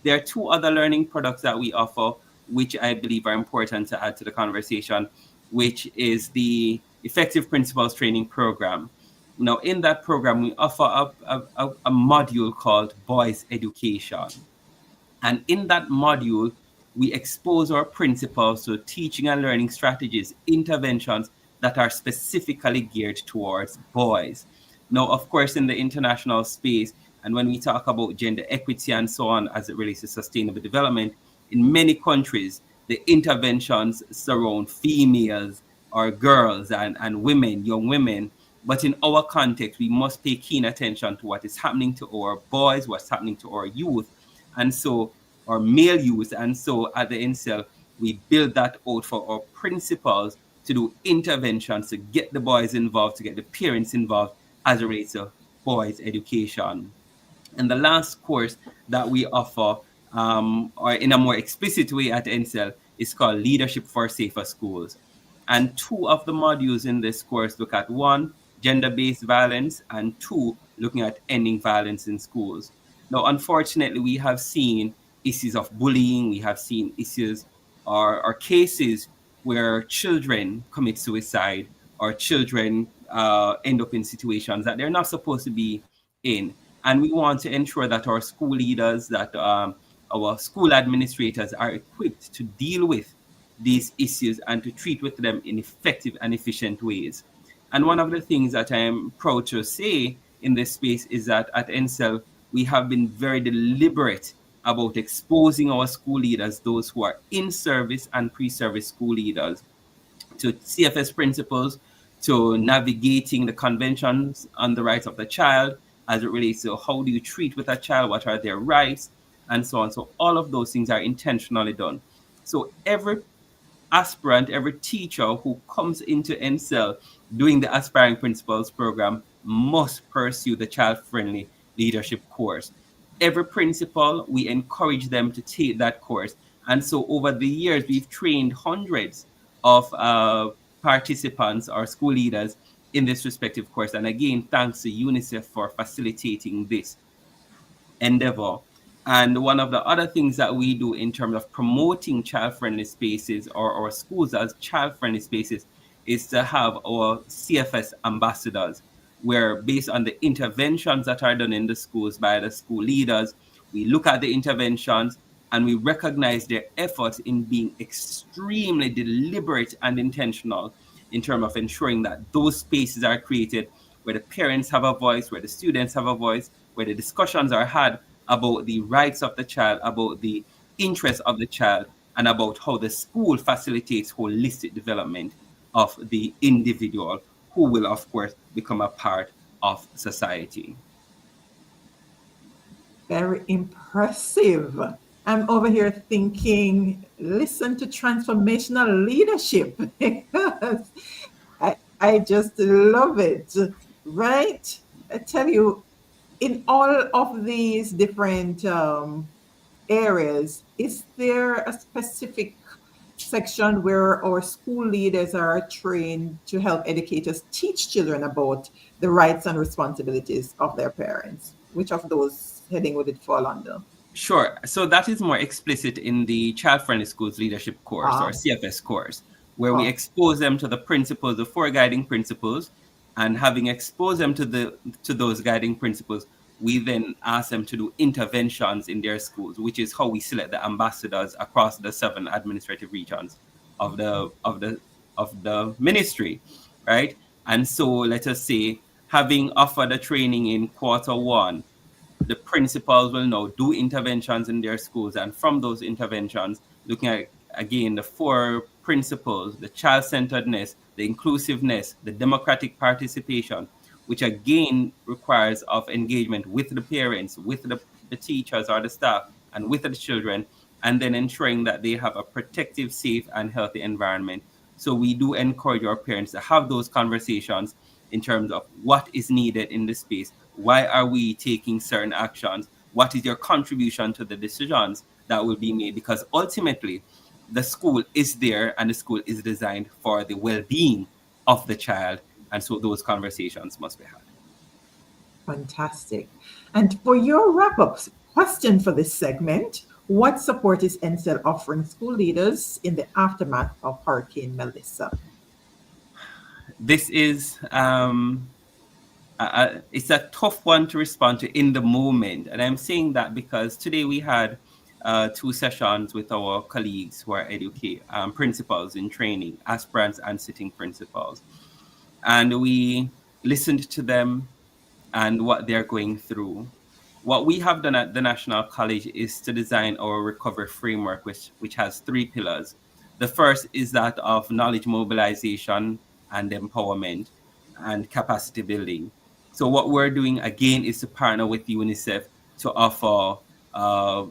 [SPEAKER 5] There are two other learning products that we offer, which I believe are important to add to the conversation, which is the Effective Principals Training Program. Now, in that program, we offer a module called Boys Education. And in that module, we expose our principals to teaching and learning strategies, interventions that are specifically geared towards boys. Now, of course, in the international space, and when we talk about gender equity and so on as it relates to sustainable development, in many countries, the interventions surround females or girls and women, young women. But in our context, we must pay keen attention to what is happening to our boys, what's happening to our youth, and so our male youth. And so at the NSEL, we build that out for our principals to do interventions to get the boys involved, to get the parents involved as it relates to boys' education. And the last course that we offer, or in a more explicit way at NSEL, is called Leadership for Safer Schools. And two of the modules in this course look at one, gender-based violence, and two, looking at ending violence in schools. Now, unfortunately, we have seen issues of bullying, we have seen issues or cases where children commit suicide or children end up in situations that they're not supposed to be in. And we want to ensure that our school leaders, that our school administrators are equipped to deal with these issues and to treat with them in effective and efficient ways. And one of the things that I am proud to say in this space is that at NSEL, we have been very deliberate about exposing our school leaders, those who are in service and pre-service school leaders, to CFS principles, to navigating the conventions on the rights of the child as it relates to how do you treat with a child, what are their rights, and so on. So all of those things are intentionally done. So every aspirant, every teacher who comes into NSEL doing the Aspiring Principals program must pursue the child-friendly leadership course. Every principal, we encourage them to take that course. And so over the years, we've trained hundreds of participants or school leaders in this respective course. And again, thanks to UNICEF for facilitating this endeavor. And one of the other things that we do in terms of promoting child-friendly spaces or our schools as child-friendly spaces is to have our CFS ambassadors, where based on the interventions that are done in the schools by the school leaders, we look at the interventions and we recognize their efforts in being extremely deliberate and intentional in terms of ensuring that those spaces are created where the parents have a voice, where the students have a voice, where the discussions are had about the rights of the child, about the interests of the child, and about how the school facilitates holistic development of the individual who will, of course, become a part of society.
[SPEAKER 1] Very impressive. I'm over here thinking, listen to transformational leadership. I just love it, right? I tell you, in all of these different areas, is there a specific section where our school leaders are trained to help educators teach children about the rights and responsibilities of their parents? Which of those heading would it fall under?
[SPEAKER 5] Sure. So that is more explicit in the Child Friendly Schools Leadership course or CFS course, where we expose them to the principles, the four guiding principles, and having exposed them to those guiding principles, we then ask them to do interventions in their schools, which is how we select the ambassadors across the 7 administrative regions of the ministry, right? And so let us say, having offered a training in Q1, the principals will now do interventions in their schools, and from those interventions, looking at again the 4 principles: the child-centeredness, the inclusiveness, the democratic participation, which again requires of engagement with the parents, with the teachers or the staff, and with the children, and then ensuring that they have a protective, safe, and healthy environment. So we do encourage our parents to have those conversations in terms of what is needed in the space. Why are we taking certain actions? What is your contribution to the decisions that will be made? Because ultimately, the school is there and the school is designed for the well-being of the child. And so those conversations must be had.
[SPEAKER 1] Fantastic. And for your wrap-up question for this segment, what support is NCEL offering school leaders in the aftermath of Hurricane Melissa?
[SPEAKER 5] This is it's a tough one to respond to in the moment, and I'm saying that because today we had 2 sessions with our colleagues who are principals in training, aspirants and sitting principals, and we listened to them and what they're going through. What we have done at the National College is to design our recovery framework, which has 3 pillars. The first is that of knowledge mobilization and empowerment and capacity building. So what we're doing again is to partner with UNICEF to offer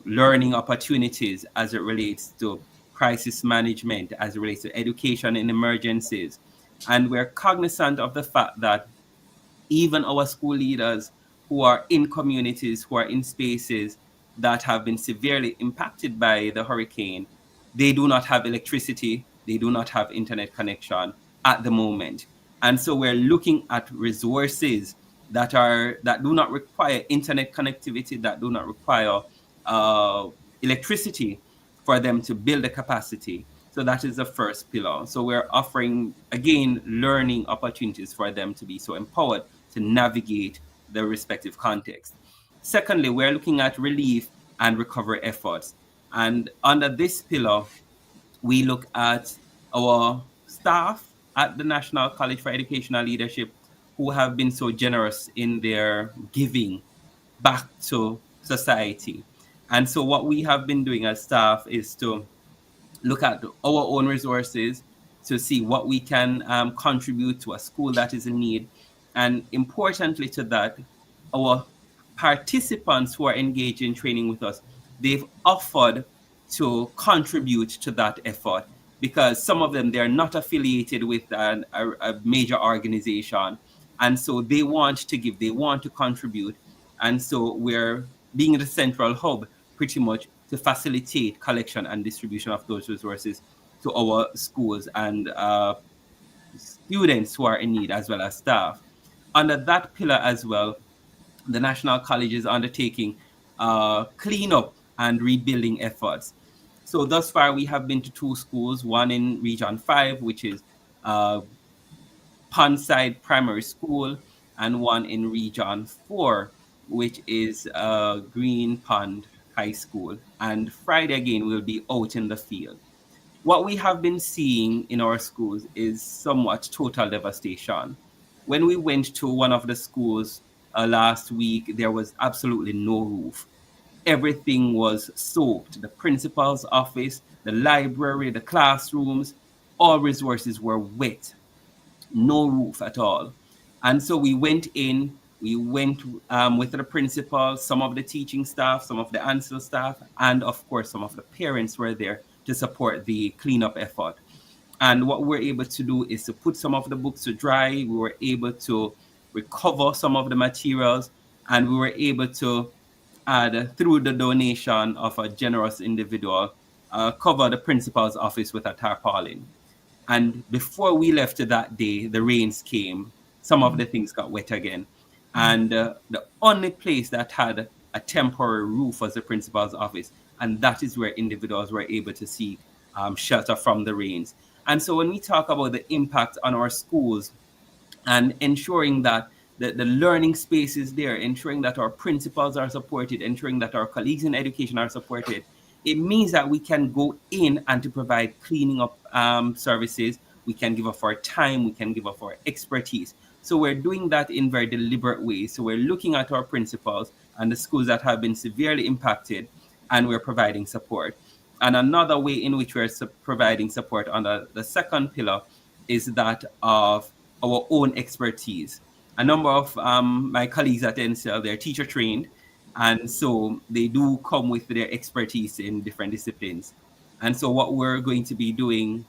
[SPEAKER 5] learning opportunities as it relates to crisis management, as it relates to education in emergencies. And we're cognizant of the fact that even our school leaders who are in communities, who are in spaces that have been severely impacted by the hurricane, they do not have electricity, they do not have internet connection at the moment. And so we're looking at resources that do not require internet connectivity, that do not require electricity for them to build the capacity. So that is the first pillar. So we're offering, again, learning opportunities for them to be so empowered to navigate the respective context. Secondly, we're looking at relief and recovery efforts. And under this pillar, we look at our staff at the National College for Educational Leadership who have been so generous in their giving back to society. And so what we have been doing as staff is to look at our own resources to see what we can contribute to a school that is in need. And importantly to that, our participants who are engaged in training with us, they've offered to contribute to that effort because some of them, they're not affiliated with a major organization. And so they want to give, they want to contribute. And so we're being the central hub pretty much to facilitate collection and distribution of those resources to our schools and students who are in need, as well as staff. Under that pillar as well, the National College is undertaking cleanup and rebuilding efforts. So thus far, we have been to 2 schools, one in Region 5, which is Pondside Primary School, and one in Region 4, which is Green Pond High School. And Friday again, we'll be out in the field. What we have been seeing in our schools is somewhat total devastation. When we went to one of the schools last week, there was absolutely no roof. Everything was soaked. The principal's office, the library, the classrooms, all resources were wet. No roof at all. And so we went with the principal, some of the teaching staff, some of the ANSEL staff, and of course, some of the parents were there to support the cleanup effort. And what we're able to do is to put some of the books to dry. We were able to recover some of the materials, and we were able to add, through the donation of a generous individual, cover the principal's office with a tarpaulin. And before we left that day, the rains came. Some of the things got wet again. And the only place that had a temporary roof was the principal's office. And that is where individuals were able to seek shelter from the rains. And so when we talk about the impact on our schools and ensuring that the learning space is there, ensuring that our principals are supported, ensuring that our colleagues in education are supported, it means that we can go in and to provide cleaning up services. We can give up our time, we can give up our expertise. So we're doing that in very deliberate ways. So we're looking at our principals and the schools that have been severely impacted, and we're providing support. And another way in which we're providing support under the second pillar is that of our own expertise. A number of my colleagues at NCL, they're teacher trained, and so they do come with their expertise in different disciplines. And so what we're going to be doing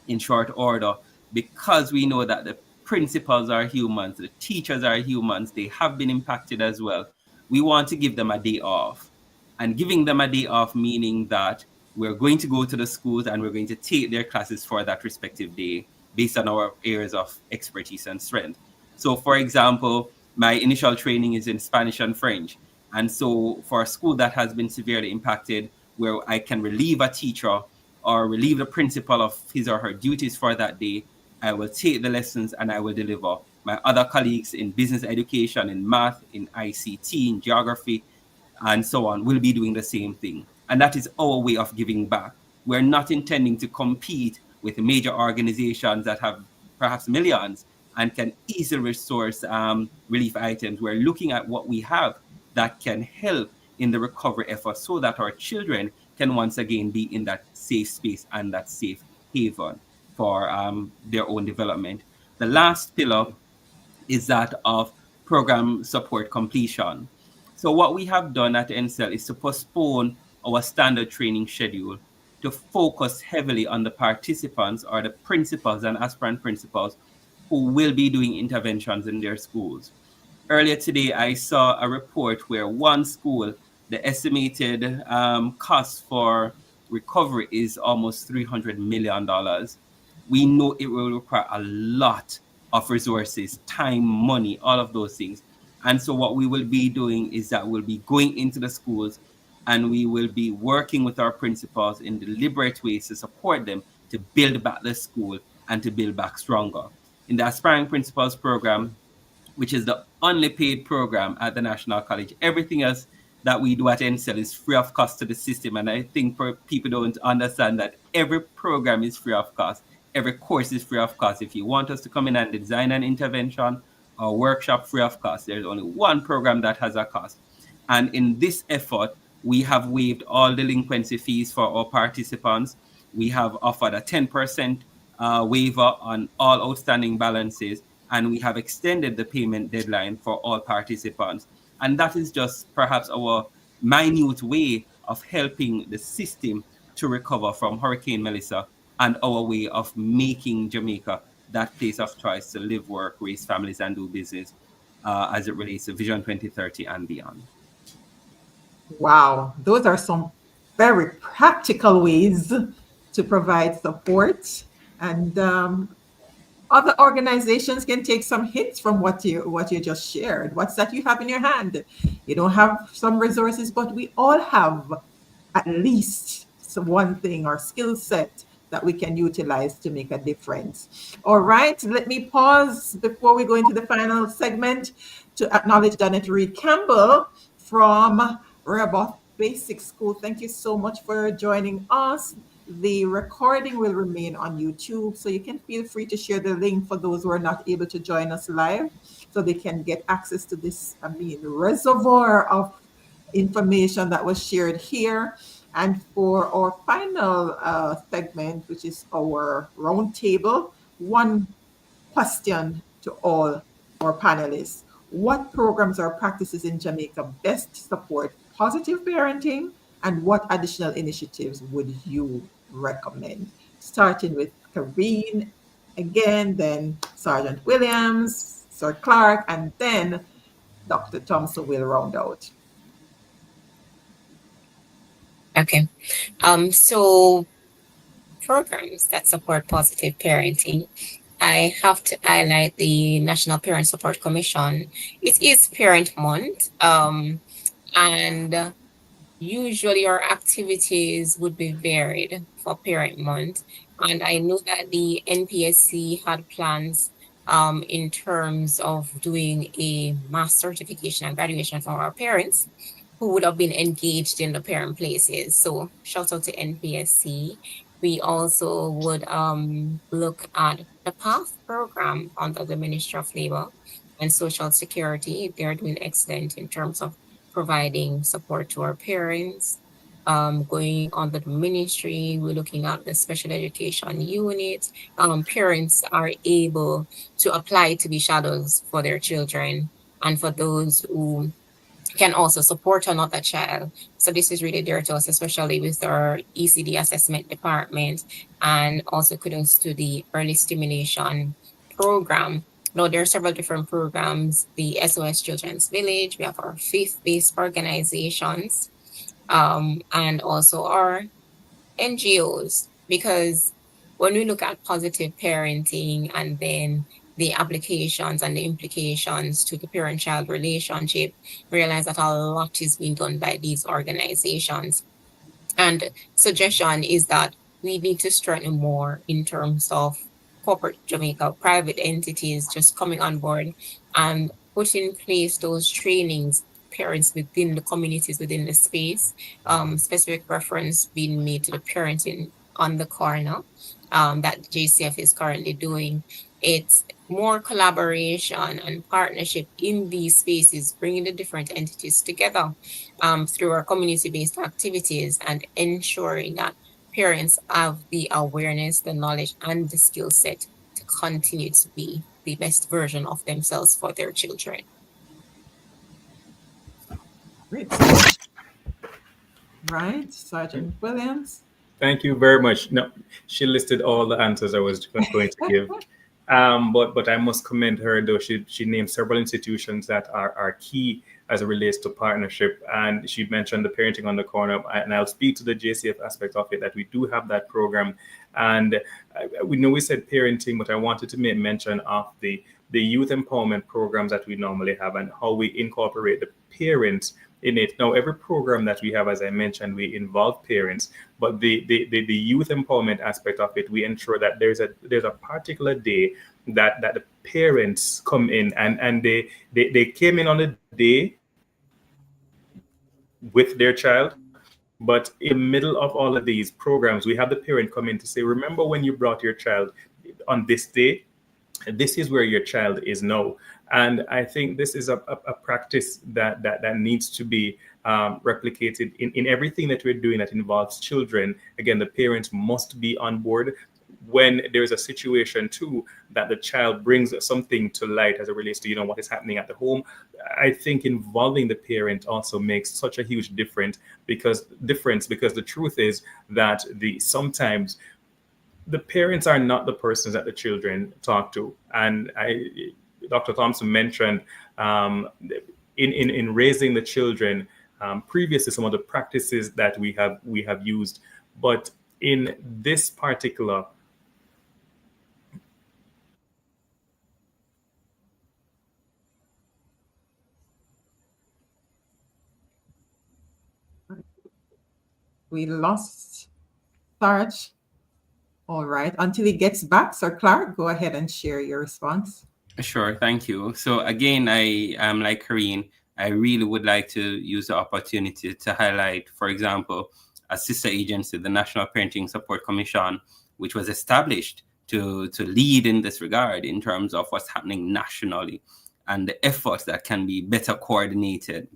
[SPEAKER 5] in short order, because we know that the principals are humans, the teachers are humans, they have been impacted as well. We want to give them a day off. And giving them a day off meaning that we're going to go to the schools and we're going to take their classes for that respective day based on our areas of expertise and strength. So, for example, my initial training is in Spanish and French. And so for a school that has been severely impacted, where I can relieve a teacher or relieve the principal of his or her duties for that day, I will take the lessons and I will deliver. My other colleagues in business education, in math, in ICT, in geography, and so on will be doing the same thing. And that is our way of giving back. We're not intending to compete with major organizations that have perhaps millions and can easily resource relief items. We're looking at what we have that can help in the recovery effort so that our children can once again be in that safe space and that safe haven for their own development. The last pillar is that of program support completion. So what we have done at NCL is to postpone our standard training schedule to focus heavily on the participants or the principals and aspirant principals who will be doing interventions in their schools. Earlier today, I saw a report where one school, the estimated cost for recovery is almost $300 million. We know it will require a lot of resources, time, money, all of those things. And so what we will be doing is that we'll be going into the schools and we will be working with our principals in deliberate ways to support them to build back the school and to build back stronger. In the Aspiring Principals Program, which is the only paid program at the National College, everything else that we do at NCL is free of cost to the system. And I think people don't understand that every program is free of cost. Every course is free of cost. If you want us to come in and design an intervention or workshop, free of cost. There's only one program that has a cost. And in this effort, we have waived all delinquency fees for our participants. We have offered a 10% waiver on all outstanding balances, and we have extended the payment deadline for all participants. And that is just perhaps our minute way of helping the system to recover from Hurricane Melissa, and our way of making Jamaica that place of choice to live, work, raise families, and do business as it relates to Vision 2030 and beyond.
[SPEAKER 1] Wow, those are some very practical ways to provide support. And other organizations can take some hints from what you just shared. What's that you have in your hand? You don't have some resources, but we all have at least one thing or skill set that we can utilize to make a difference. All right, let me pause before we go into the final segment to acknowledge Janet Reed Campbell from Rehoboth Basic School. Thank you so much for joining us. The recording will remain on YouTube, so you can feel free to share the link for those who are not able to join us live, so they can get access to this, reservoir of information that was shared here. And for our final segment, which is our roundtable, one question to all our panelists: what programs or practices in Jamaica best support positive parenting, and what additional initiatives would you recommend? Starting with Karine again, then Sergeant Williams, Sir Clark, and then Dr. Thompson will round out.
[SPEAKER 3] Okay. So programs that support positive parenting, I have to highlight the National Parent Support Commission. It is Parent Month, and usually our activities would be varied for Parent Month. And I know that the NPSC had plans in terms of doing a mass certification and graduation for our parents who would have been engaged in the parent places. So shout out to NPSC. We also would look at the PATH program under the Ministry of Labor and Social Security. They're doing excellent in terms of providing support to our parents. Going under the ministry, we're looking at the special education unit. Parents are able to apply to be shadows for their children and for those who can also support another child. So this is really dear to us, especially with our ECD assessment department, and also kudos to the early stimulation program. Now, there are several different programs, the SOS Children's Village, we have our faith-based organizations, and also our NGOs, because when we look at positive parenting and then the applications and the implications to the parent-child relationship, realize that a lot is being done by these organizations. And suggestion is that we need to strengthen more in terms of corporate Jamaica, private entities just coming on board and put in place those trainings, parents within the communities, within the space, specific reference being made to the parenting on the corner that JCF is currently doing. It's more collaboration and partnership in these spaces, bringing the different entities together through our community-based activities and ensuring that parents have the awareness, the knowledge, and the skill set to continue to be the best version of themselves for their children.
[SPEAKER 1] Great. Right, Sergeant Williams.
[SPEAKER 2] Thank you very much. No, she listed all the answers I was going to give. But I must commend her, though she named several institutions that are key as it relates to partnership. And she mentioned the parenting on the corner, and I'll speak to the JCF aspect of it, that we do have that program. And we know we said parenting, but I wanted to make mention of the youth empowerment programs that we normally have and how we incorporate the parents in it. Now, every program that we have, as I mentioned, we involve parents, but the youth empowerment aspect of it, we ensure that there's a particular day that the parents come in and they came in on a day with their child. But in the middle of all of these programs, we have the parent come in to say, remember when you brought your child on this day? This is where your child is now. And I think this is a practice that needs to be replicated in everything that we're doing that involves children. Again, the parents must be on board. When there's a situation too that the child brings something to light as it relates to what is happening at the home, I think involving the parent also makes such a huge difference, because the truth is that sometimes the parents are not the persons that the children talk to. And Dr. Thompson mentioned in raising the children previously some of the practices that we have used, but in this particular
[SPEAKER 1] We lost Sarge. All right. Until he gets back, Sir Clark, go ahead and share your response.
[SPEAKER 5] Sure, thank you. So again, I am like Karine. I really would like to use the opportunity to highlight, for example, a sister agency, the National Parenting Support Commission, which was established to lead in this regard in terms of what's happening nationally and the efforts that can be better coordinated.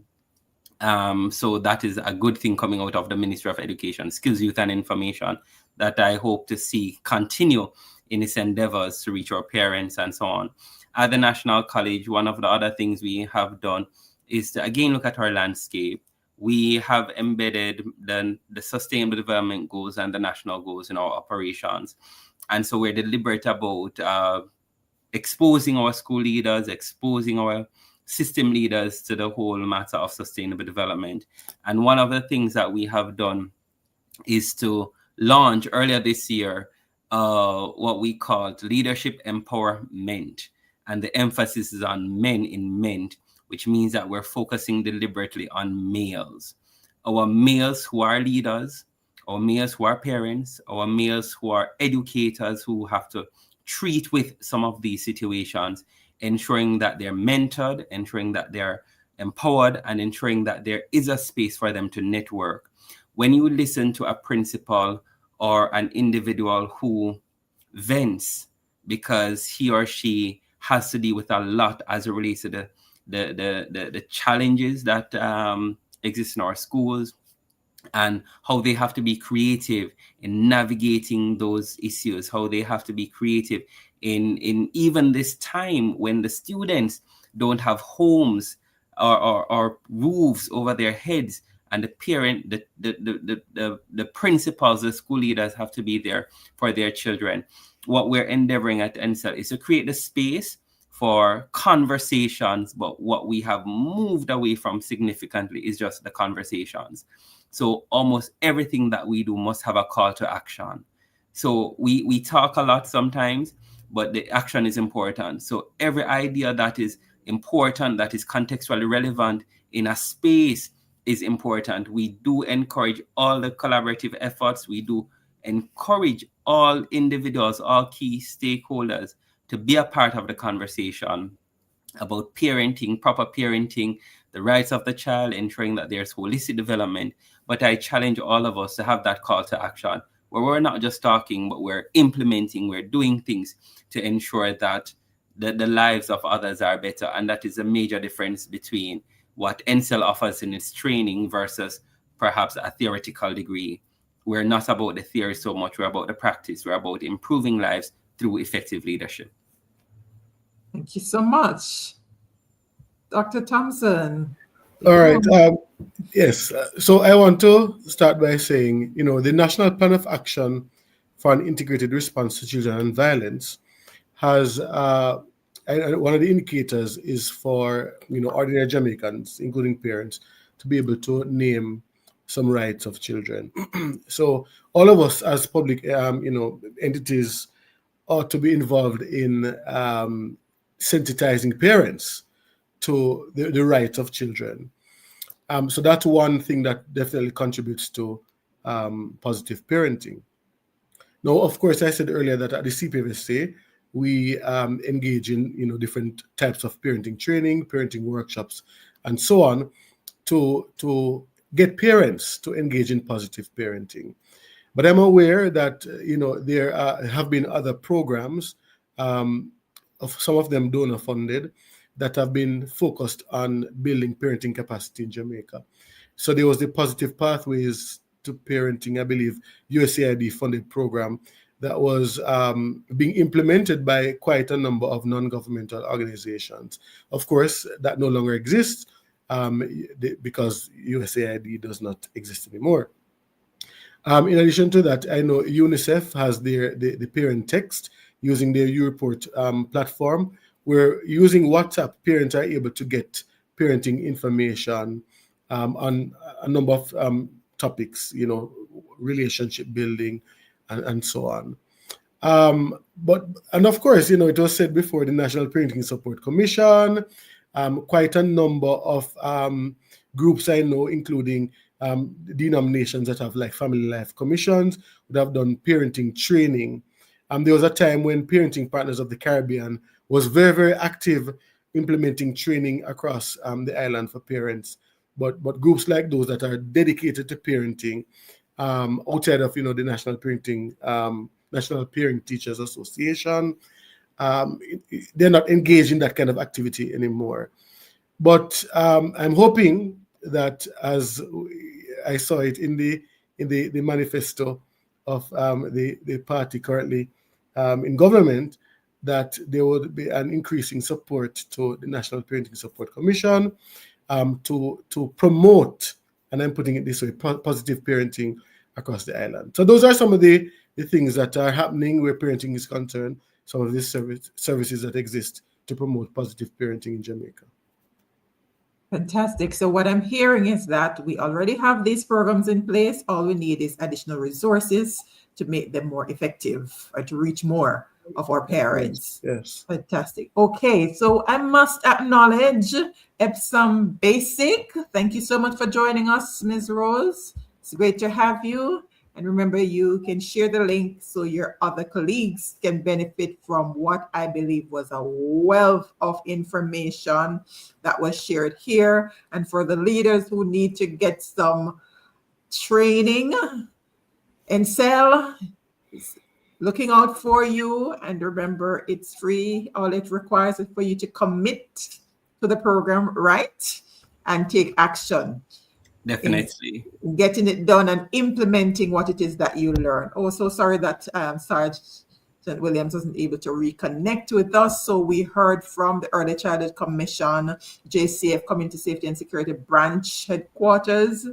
[SPEAKER 5] So that is a good thing coming out of the Ministry of Education, Skills, Youth and Information that I hope to see continue in its endeavors to reach our parents and so on. At the National College, one of the other things we have done is to again look at our landscape. We have embedded the Sustainable Development Goals and the national goals in our operations. And so we're deliberate about exposing our school leaders, exposing our system leaders to the whole matter of sustainable development. And one of the things that we have done is to launch earlier this year what we called Leadership Empowerment. And the emphasis is on men in MENT, which means that we're focusing deliberately on males. Our males who are leaders, our males who are parents, our males who are educators who have to treat with some of these situations, ensuring that they're mentored, ensuring that they're empowered, and ensuring that there is a space for them to network. When you listen to a principal or an individual who vents because he or she has to deal with a lot as it relates to the challenges that exist in our schools, and how they have to be creative in navigating those issues, how they have to be creative in even this time when the students don't have homes or roofs over their heads, and the parent, the principals, the school leaders have to be there for their children. What we're endeavoring at ENSEL is to create the space for conversations, but what we have moved away from significantly is just the conversations. So almost everything that we do must have a call to action. So we talk a lot sometimes, but the action is important. So every idea that is important, that is contextually relevant in a space is important. We do encourage all the collaborative efforts. We do encourage all individuals, all key stakeholders to be a part of the conversation about parenting, proper parenting, the rights of the child, ensuring that there's holistic development. But I challenge all of us to have that call to action, where we're not just talking, but we're implementing, we're doing things to ensure that the lives of others are better. And that is a major difference between what ENSEL offers in its training versus perhaps a theoretical degree. We're not about the theory so much, we're about the practice. We're about improving lives through effective leadership.
[SPEAKER 1] Thank you so much. Dr. Thompson.
[SPEAKER 4] All right. Yes. So I want to start by saying, the National Plan of Action for an Integrated Response to Children and Violence has one of the indicators is for ordinary Jamaicans, including parents, to be able to name some rights of children. So all of us as public entities ought to be involved in sensitizing parents to the rights of children. So that's one thing that definitely contributes to positive parenting. Now, of course, I said earlier that at the CPFSA, we engage in different types of parenting training, parenting workshops, and so on to get parents to engage in positive parenting. But I'm aware that there have been other programs, of some of them donor funded, that have been focused on building parenting capacity in Jamaica. So there was the Positive Pathways to Parenting, I believe, USAID funded program that was being implemented by quite a number of non-governmental organizations. Of course, that no longer exists because USAID does not exist anymore. In addition to that, I know UNICEF has the parent text using their U-Report platform, where using WhatsApp, parents are able to get parenting information on a number of topics, relationship building and so on. And of course, it was said before, the National Parenting Support Commission, quite a number of groups I know, including denominations that have like family life commissions, would have done parenting training. There was a time when Parenting Partners of the Caribbean was very, very active implementing training across the island for parents. But groups like those that are dedicated to parenting, outside of the National Parent Teachers Association, they're not engaged in that kind of activity anymore. But I'm hoping that, as I saw it in the manifesto of the party currently in government, that there would be an increasing support to the National Parenting Support Commission to promote, and I'm putting it this way, positive parenting across the island. So those are some of the things that are happening where parenting is concerned, some of the services that exist to promote positive parenting in Jamaica.
[SPEAKER 1] Fantastic. So what I'm hearing is that we already have these programs in place. All we need is additional resources to make them more effective or to reach more of our parents.
[SPEAKER 4] Yes.
[SPEAKER 1] Fantastic. Okay, so I must acknowledge Epsom Basic. Thank you so much for joining us, Ms. Rose. It's great to have you. And remember, you can share the link so your other colleagues can benefit from what I believe was a wealth of information that was shared here. And for the leaders who need to get some training, Encel is looking out for you. And remember, it's free. All it requires is for you to commit to the program, right? And take action.
[SPEAKER 5] Definitely.
[SPEAKER 1] Getting it done and implementing what it is that you learn. Oh, so sorry that Sergeant Williams wasn't able to reconnect with us. So we heard from the Early Childhood Commission, JCF, Community Safety and Security Branch Headquarters,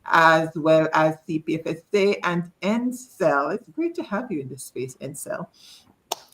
[SPEAKER 1] as well as CPFSA and NCEL. It's great to have you in this space, NCEL.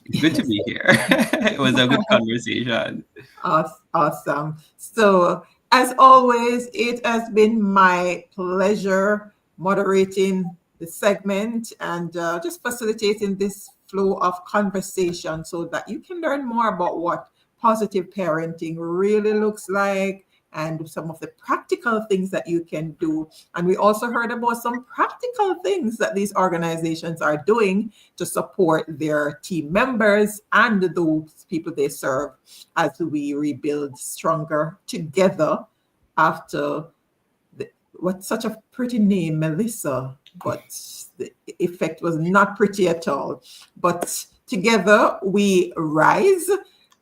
[SPEAKER 5] It's good to be here. It was a good conversation.
[SPEAKER 1] Awesome. So, as always, it has been my pleasure moderating the segment and just facilitating this flow of conversation so that you can learn more about what positive parenting really looks like and some of the practical things that you can do. And we also heard about some practical things that these organizations are doing to support their team members and those people they serve as we rebuild stronger together after what's such a pretty name, Melissa, but the effect was not pretty at all. But together we rise.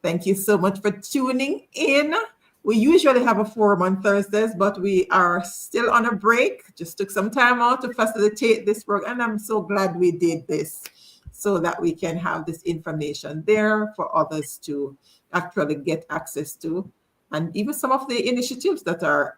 [SPEAKER 1] Thank you so much for tuning in. We usually have a forum on Thursdays, but we are still on a break. Just took some time out to facilitate this work, and I'm so glad we did this so that we can have this information there for others to actually get access to, and even some of the initiatives that are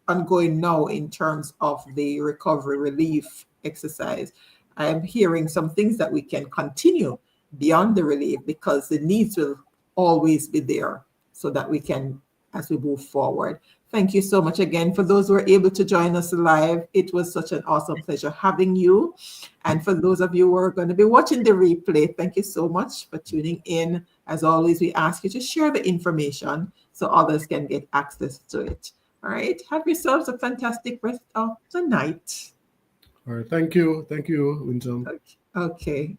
[SPEAKER 1] ongoing now in terms of the recovery relief exercise. I'm hearing some things that we can continue beyond the relief because the needs will always be there so that we can, as we move forward. Thank you so much again. For those who are able to join us live, it was such an awesome pleasure having you. And for those of you who are going to be watching the replay, thank you so much for tuning in. As always, we ask you to share the information so others can get access to it. All right. Have yourselves a fantastic rest of the night.
[SPEAKER 4] All right. Thank you. Thank you, Winsome.
[SPEAKER 1] Okay.